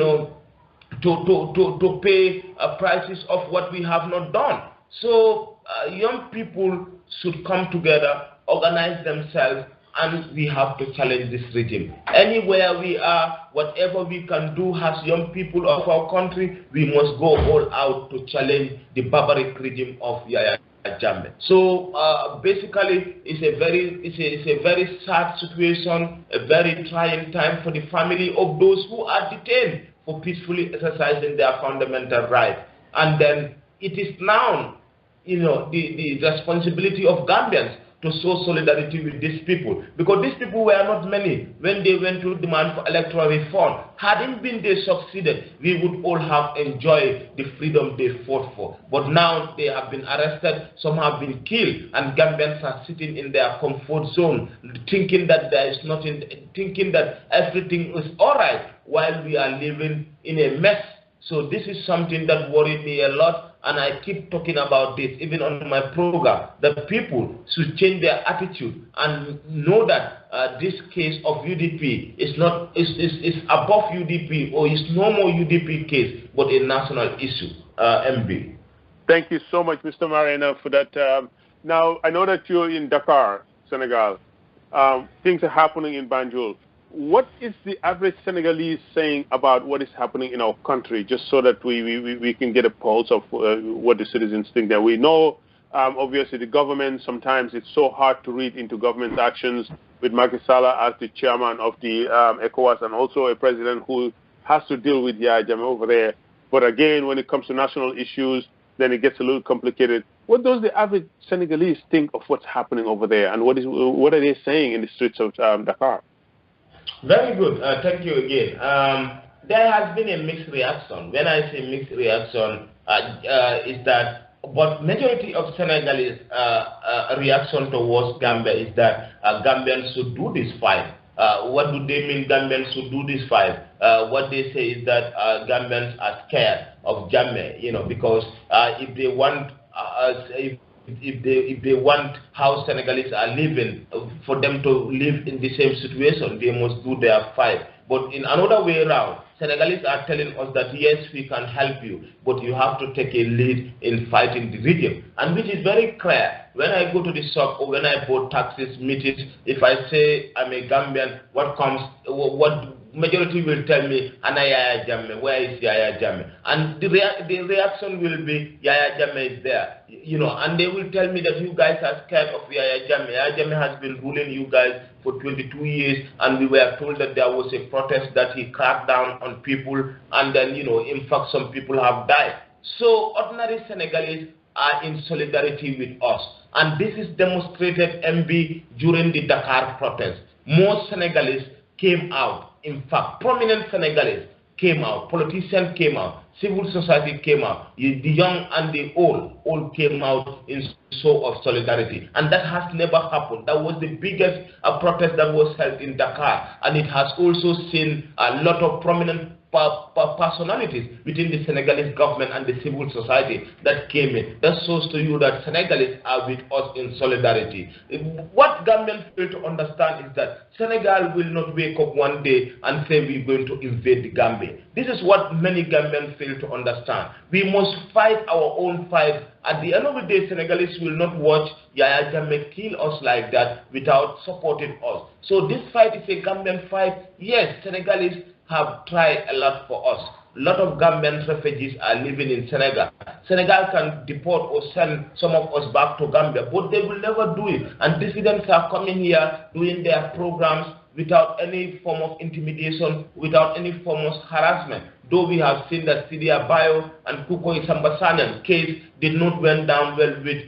to pay prices of what we have not done. So young people should come together, organize themselves, and we have to challenge this regime. Anywhere we are, whatever we can do as young people of our country, we must go all out to challenge the barbaric regime of Yahya Jammeh. So basically, it's a very sad situation, a very trying time for the family of those who are detained for peacefully exercising their fundamental right. And then it is now, the responsibility of Gambians to show solidarity with these people, because these people were not many when they went to demand for electoral reform. Hadn't been they succeeded, we would all have enjoyed the freedom they fought for. But now they have been arrested, some have been killed, and Gambians are sitting in their comfort zone, thinking that there is nothing, thinking that everything is all right, while we are living in a mess. So this is something that worried me a lot, and I keep talking about this even on my program, that people should change their attitude and know that this case of UDP is above UDP, or is no more UDP case, but a national issue. MB. Thank you so much, Mr. Marenah, for that. Now, I know that you're in Dakar, Senegal. Things are happening in Banjul. What is the average Senegalese saying about what is happening in our country, just so that we can get a pulse of what the citizens think? That we know, obviously, the government, sometimes it's so hard to read into government's actions, with Macky Sall as the chairman of the ECOWAS, and also a president who has to deal with Yahya Jammeh over there. But again, when it comes to national issues, then it gets a little complicated. What does the average Senegalese think of what's happening over there, and what are they saying in the streets of Dakar? Very good. Thank you again. There has been a mixed reaction. When I say mixed reaction, is that, but majority of Senegalese reaction towards Gambia is that Gambians should do this fight. What do they mean Gambians should do this fight? What they say is that Gambians are scared of Jammeh, because if they want if they want how Senegalese are living, for them to live in the same situation, they must do their fight. But in another way around, Senegalese are telling us that yes, we can help you, but you have to take a lead in fighting the regime. And which is very clear. When I go to the shop, or when I board taxis, meetings, if I say I'm a Gambian, what majority will tell me, Ana Yahya Jammeh, where is Yahya Jammeh? And the reaction will be, Yahya Jammeh is there. And they will tell me that you guys are scared of Yahya Jammeh. Yahya Jammeh has been ruling you guys for 22 years, and we were told that there was a protest that he cracked down on people, and then, in fact, some people have died. So ordinary Senegalese are in solidarity with us. And this is demonstrated, MB, during the Dakar protest. Most Senegalese came out. In fact, prominent Senegalese came out, politicians came out, civil society came out, the young and the old, all came out in show of solidarity. And that has never happened. That was the biggest protest that was held in Dakar. And it has also seen a lot of prominent personalities within the Senegalese government and the civil society that came in. That shows to you that Senegalese are with us in solidarity. What Gambians fail to understand is that Senegal will not wake up one day and say we're going to invade the Gambia. This is what many Gambians fail to understand. We must fight our own fight. At the end of the day, Senegalese will not watch Yahya Jammeh kill us like that without supporting us. So this fight is a Gambian fight. Yes, Senegalese have tried a lot for us. A lot of Gambian refugees are living in Senegal. Senegal can deport or send some of us back to Gambia, but they will never do it. And dissidents are coming here doing their programs without any form of intimidation, without any form of harassment. Though we have seen that Sidia Bayo and Kuko Isambasanian case did not went down well with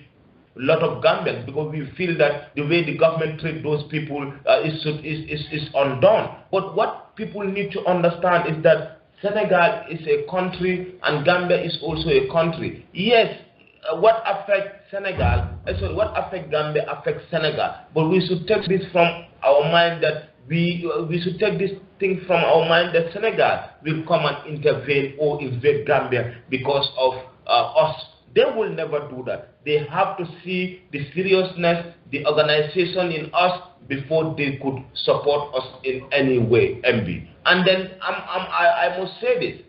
a lot of Gambians, because we feel that the way the government treats those people is undone. But what people need to understand is that Senegal is a country and Gambia is also a country. Yes, what affects Senegal, what affects Gambia affects Senegal. But we should take this from our mind that we should take this thing from our mind that Senegal will come and intervene or invade Gambia because of us. They will never do that. They have to see the seriousness, the organization in us before they could support us in any way, MB. And then I must say this: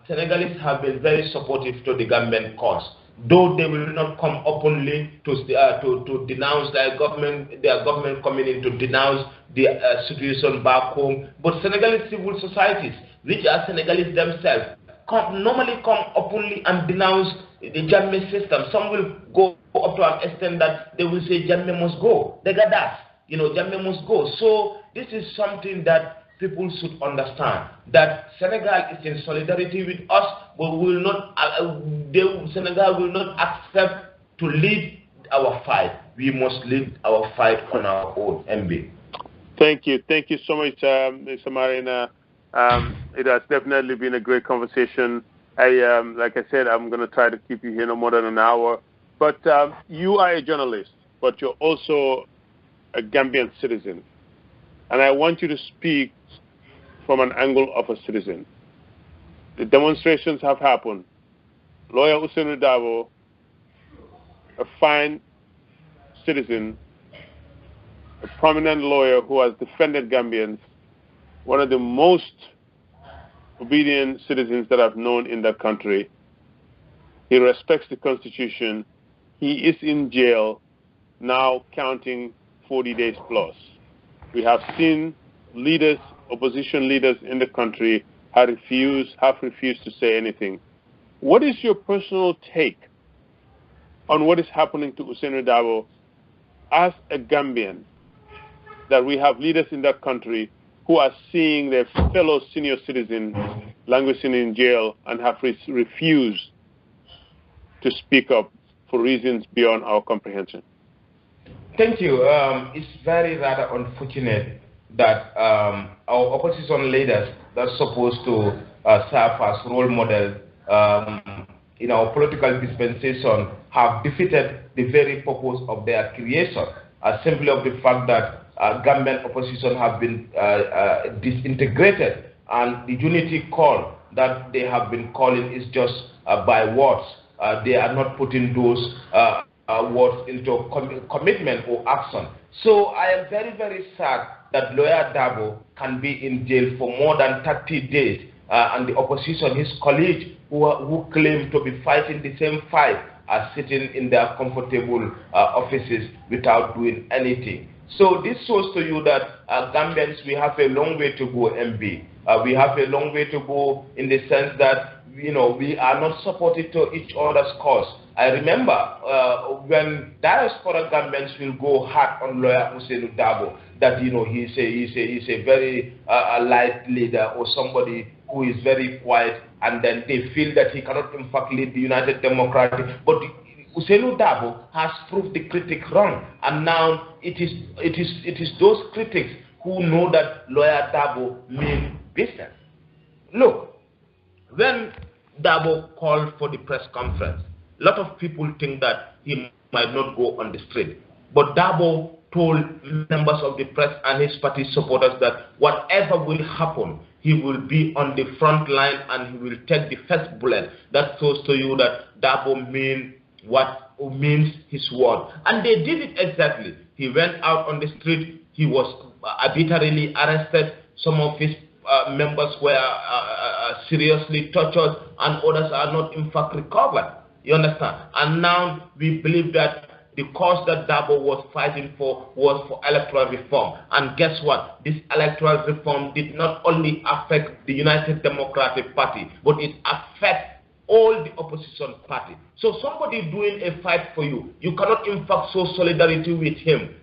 Senegalese have been very supportive to the Gambian cause. Though they will not come openly to denounce their government coming in to denounce the situation back home, but Senegalese civil societies, which are Senegalese themselves, normally come openly and denounce the Jammeh system. Some will go up to an extent that they will say Jammeh must go. They got that. Jammeh must go. So this is something that people should understand, that Senegal is in solidarity with us, but Senegal will not accept to lead our fight. We must lead our fight on our own, MB. Thank you. Thank you so much, Mr. Marenah. It has definitely been a great conversation. Like I said, I'm going to try to keep you here no more than an hour. But you are a journalist, but you're also a Gambian citizen. And I want you to speak from an angle of a citizen. The demonstrations have happened. Lawyer Ousainou Darboe, a fine citizen, a prominent lawyer who has defended Gambians, one of the most obedient citizens that I've known in that country. He respects the Constitution. He is in jail now counting 40 days plus. We have seen leaders, opposition leaders in the country have refused to say anything. What is your personal take on what is happening to Ousainou Darboe as a Gambian, that we have leaders in that country who are seeing their fellow senior citizens languishing in jail and have refused to speak up for reasons beyond our comprehension? Thank you. It's very rather unfortunate that our opposition leaders that are supposed to serve as role models in our political dispensation have defeated the very purpose of their creation, simply of the fact that Gambian opposition have been disintegrated, and the unity call that they have been calling is just by words. They are not putting those words into commitment or action. So I am very, very sad that Lawyer Darboe can be in jail for more than 30 days, and the opposition, his colleagues who claim to be fighting the same fight, are sitting in their comfortable offices without doing anything. So this shows to you that Gambians, we have a long way to go, MB. We have a long way to go in the sense that, we are not supported to each other's cause. I remember when diaspora Gambians will go hard on Lawyer Ousainou Darboe, that, he's a very light leader or somebody who is very quiet, and then they feel that he cannot in fact lead the United Democratic. But Ousainou Darboe has proved the critic wrong, and now it is those critics who know that Lawyer Darboe means business. Look, when Darboe called for the press conference, a lot of people think that he might not go on the street. But Darboe told members of the press and his party supporters that whatever will happen, he will be on the front line and he will take the first bullet. That shows to you that Darboe means his word. And they did it exactly. He went out on the street. He was arbitrarily arrested. Some of his members were seriously tortured, and others are not in fact recovered. You understand? And now we believe that the cause that Dabo was fighting for was for electoral reform. And guess what? This electoral reform did not only affect the United Democratic Party, but it affects all the opposition party. So somebody doing a fight for you, you cannot in fact show solidarity with him,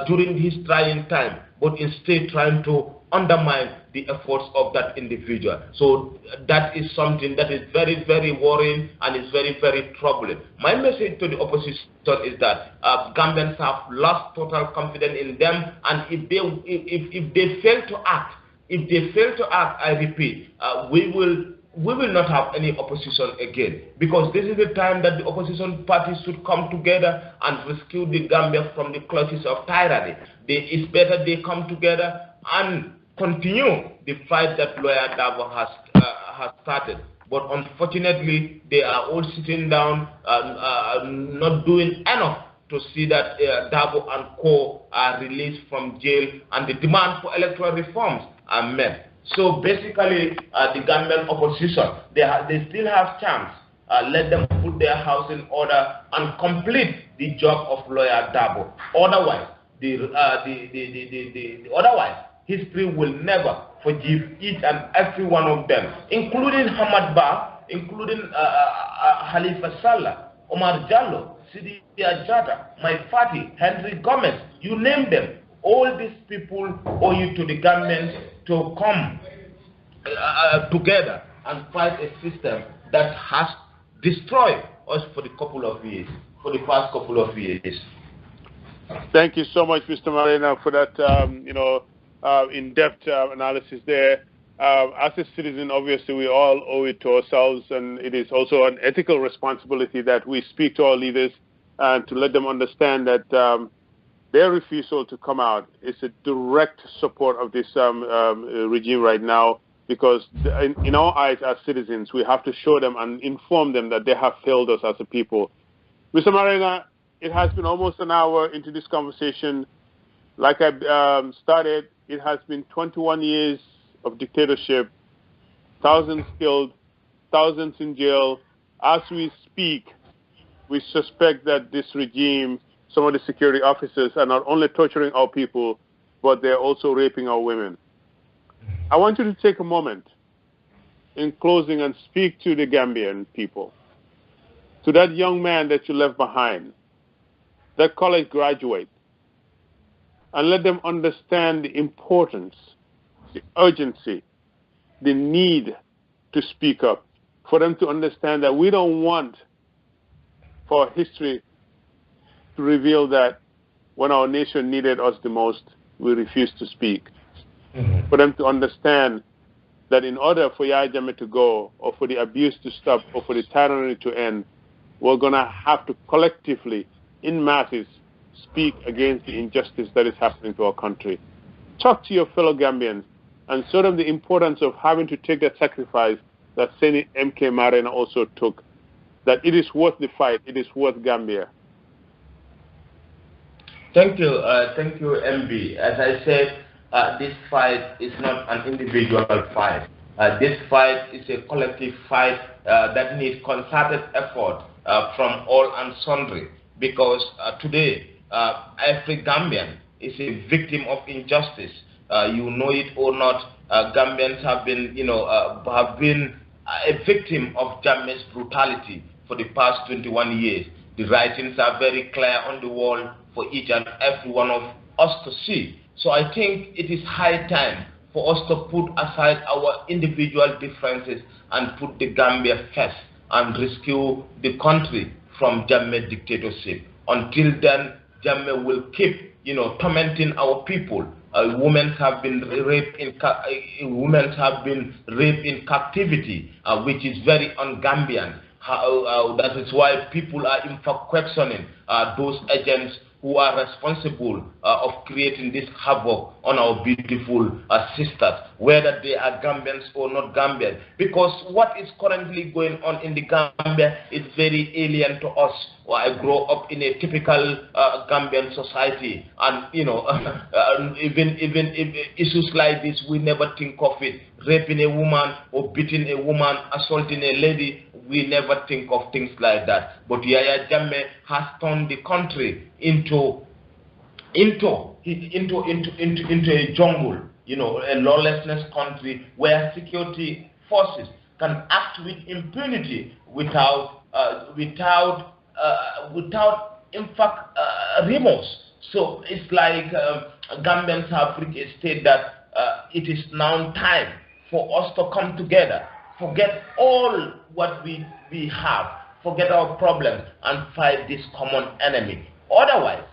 during his trying time, but instead trying to undermine the efforts of that individual. So that is something that is very, very worrying and is very, very troubling. My message to the opposition is that Gambians have lost total confidence in them, and if they fail to act, I repeat, we will not have any opposition again, because this is the time that the opposition parties should come together and rescue the Gambia from the clutches of tyranny. It's better they come together and continue the fight that lawyer Dabo has started. But unfortunately, they are all sitting down, not doing enough to see that Dabo and co are released from jail and the demand for electoral reforms are met. So basically, the Gambian opposition, they still have chance. Let them put their house in order and complete the job of lawyer Dabo. Otherwise, otherwise, history will never forgive each and every one of them, including Hamad Ba, including Halifa Sallah, Omar Jallo, Sidi Ajata, my party, Henry Gomez, you name them. All these people owe you to the Gambians to come together and fight a system that has destroyed us for the past couple of years. Thank you so much, Mr. Marenah, for that in-depth analysis there. As a citizen, obviously, we all owe it to ourselves, and it is also an ethical responsibility that we speak to our leaders and to let them understand that their refusal to come out is a direct support of this regime right now, because in our eyes as citizens, we have to show them and inform them that they have failed us as a people. Mr. Marenah, it has been almost an hour into this conversation. Like I started, it has been 21 years of dictatorship, thousands killed, thousands in jail. As we speak, we suspect that this regime, some of the security officers, are not only torturing our people, but they're also raping our women. I want you to take a moment in closing and speak to the Gambian people, to that young man that you left behind, that college graduate, and let them understand the importance, the urgency, the need to speak up, for them to understand that we don't want for history to reveal that when our nation needed us the most, we refused to speak. Mm-hmm. For them to understand that in order for Yahya Jammeh to go, or for the abuse to stop, or for the tyranny to end, we're going to have to collectively, in masses, speak against the injustice that is happening to our country. Talk to your fellow Gambians and show them the importance of having to take that sacrifice that Sainey M.K. Marenah also took, that it is worth the fight, it is worth Gambia. Thank you, MB. As I said, this fight is not an individual fight. This fight is a collective fight that needs concerted effort from all and sundry, because today every Gambian is a victim of injustice. You know it or not, Gambians have been, a victim of Jammeh's brutality for the past 21 years. The writings are very clear on the wall for each and every one of us to see. So I think it is high time for us to put aside our individual differences and put the Gambia first and rescue the country from Jammeh dictatorship. Until then, Jammeh will keep, tormenting our people. Women have been raped in captivity, which is very un-Gambian. That is why people are in fact questioning those agents who are responsible of creating this havoc on our beautiful sisters. whether they are Gambians or not Gambian. Because what is currently going on in the Gambia is very alien to us. Well, I grew up in a typical Gambian society, and even issues like this, we never think of it. Raping a woman or beating a woman, assaulting a lady, we never think of things like that. But Yaya Jammeh has turned the country into a jungle, a lawlessness country where security forces can act with impunity without in fact remorse. So it's like Gambians have reached a state that it is now time for us to come together, forget all what we have, forget our problems, and fight this common enemy. Otherwise,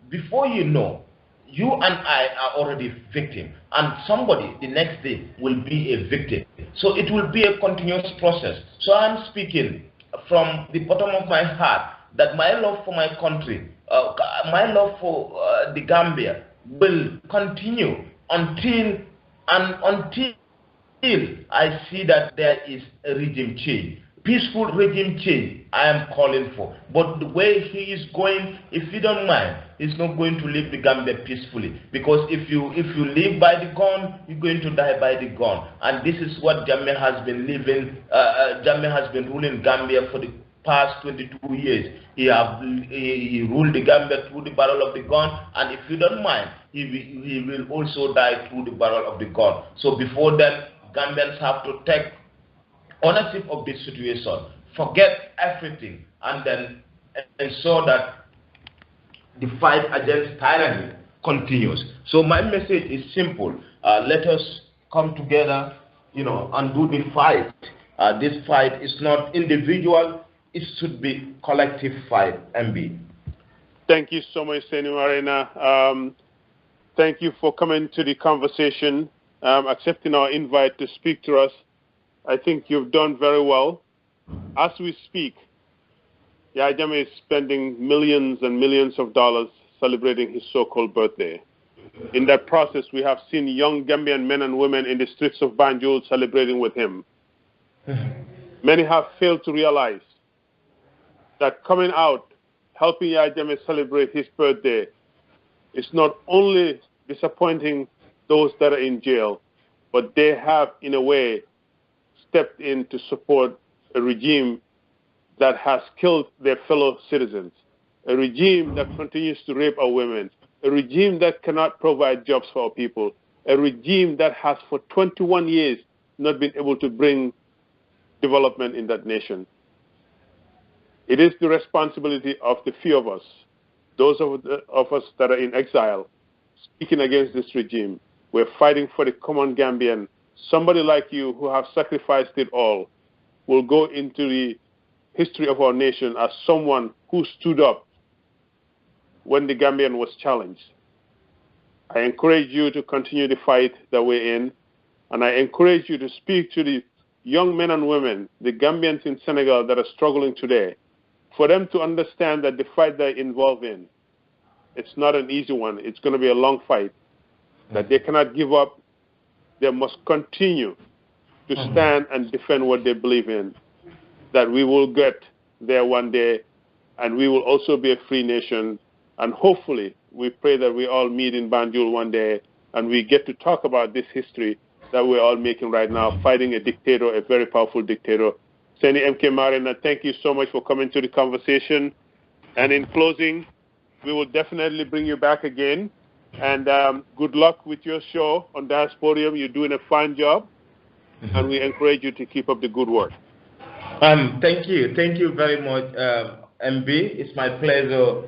before you know, you and I are already victim, and somebody the next day will be a victim. So it will be a continuous process. So I'm speaking from the bottom of my heart that my love for my country, my love for the Gambia will continue until I see that there is a regime change. Peaceful regime change I am calling for. But the way he is going, if you don't mind, he's not going to leave the Gambia peacefully. Because if you live by the gun, you're going to die by the gun. And this is what Jammeh has been living. Jammeh has been ruling Gambia for the past 22 years. He ruled the Gambia through the barrel of the gun, and if you don't mind, he will also die through the barrel of the gun. So before then, Gambians have to take ownership of this situation, forget everything, and then ensure that the fight against tyranny continues. So my message is simple. Let us come together, and do the fight. This fight is not individual. It should be collective fight, MB. Thank you so much, Sainey Marenah. Thank you for coming to the conversation, accepting our invite to speak to us. I think you've done very well. As we speak, Yaya Jammeh is spending millions and millions of dollars celebrating his so-called birthday. In that process, we have seen young Gambian men and women in the streets of Banjul celebrating with him. Many have failed to realize that coming out, helping Yaya Jammeh celebrate his birthday is not only disappointing those that are in jail, but they have, in a way, stepped in to support a regime that has killed their fellow citizens, a regime that continues to rape our women, a regime that cannot provide jobs for our people, a regime that has for 21 years not been able to bring development in that nation. It is the responsibility of the few of us, those of us that are in exile, speaking against this regime. We're fighting for the common Gambian. Somebody like you who have sacrificed it all will go into the history of our nation as someone who stood up when the Gambian was challenged. I encourage you to continue the fight that we're in, and I encourage you to speak to the young men and women, the Gambians in Senegal that are struggling today, for them to understand that the fight they're involved in, it's not an easy one. It's going to be a long fight, that they cannot give up. They must continue to stand and defend what they believe in, that we will get there one day, and we will also be a free nation. And hopefully, we pray that we all meet in Banjul one day, and we get to talk about this history that we're all making right now, fighting a dictator, a very powerful dictator. Sainey M.K. Marenah, thank you so much for coming to the conversation. And in closing, we will definitely bring you back again. And good luck with your show on Diasporium. You're doing a fine job, and we encourage you to keep up the good work. Thank you. Thank you very much, MB. It's my pleasure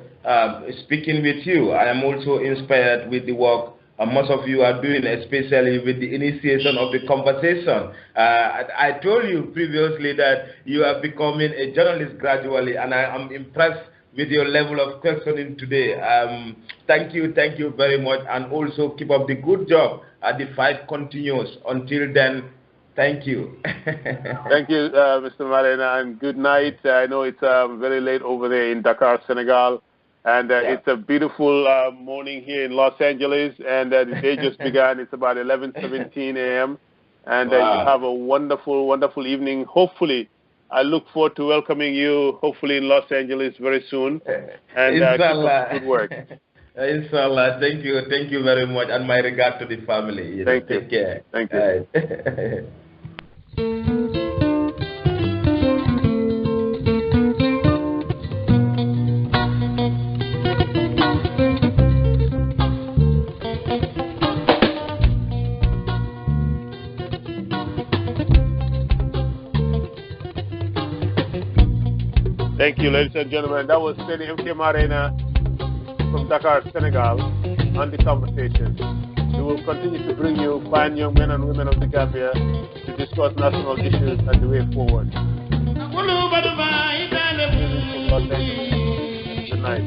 speaking with you. I am also inspired with the work most of you are doing, especially with the initiation of the conversation. I told you previously that you are becoming a journalist gradually, and I am impressed with your level of questioning today. Thank you very much, and also keep up the good job. The fight continues. Until then, thank you. Thank you, Mr. Marenah, and good night. I know it's very late over there in Dakar, Senegal. And it's a beautiful morning here in Los Angeles, and the day just began. It's about 11:17 a.m., and you have a wonderful, wonderful evening. Hopefully, I look forward to welcoming you, hopefully in Los Angeles very soon, and keep up good work. Inshallah. Thank you very much, and my regard to the family. Thank you. Take care. Thank you. Thank you, ladies and gentlemen. That was Sainey Marenah from Dakar, Senegal, on the conversation. We will continue to bring you fine young men and women of the Gambia to discuss national issues and the way forward. Good night.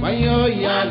Mayo ya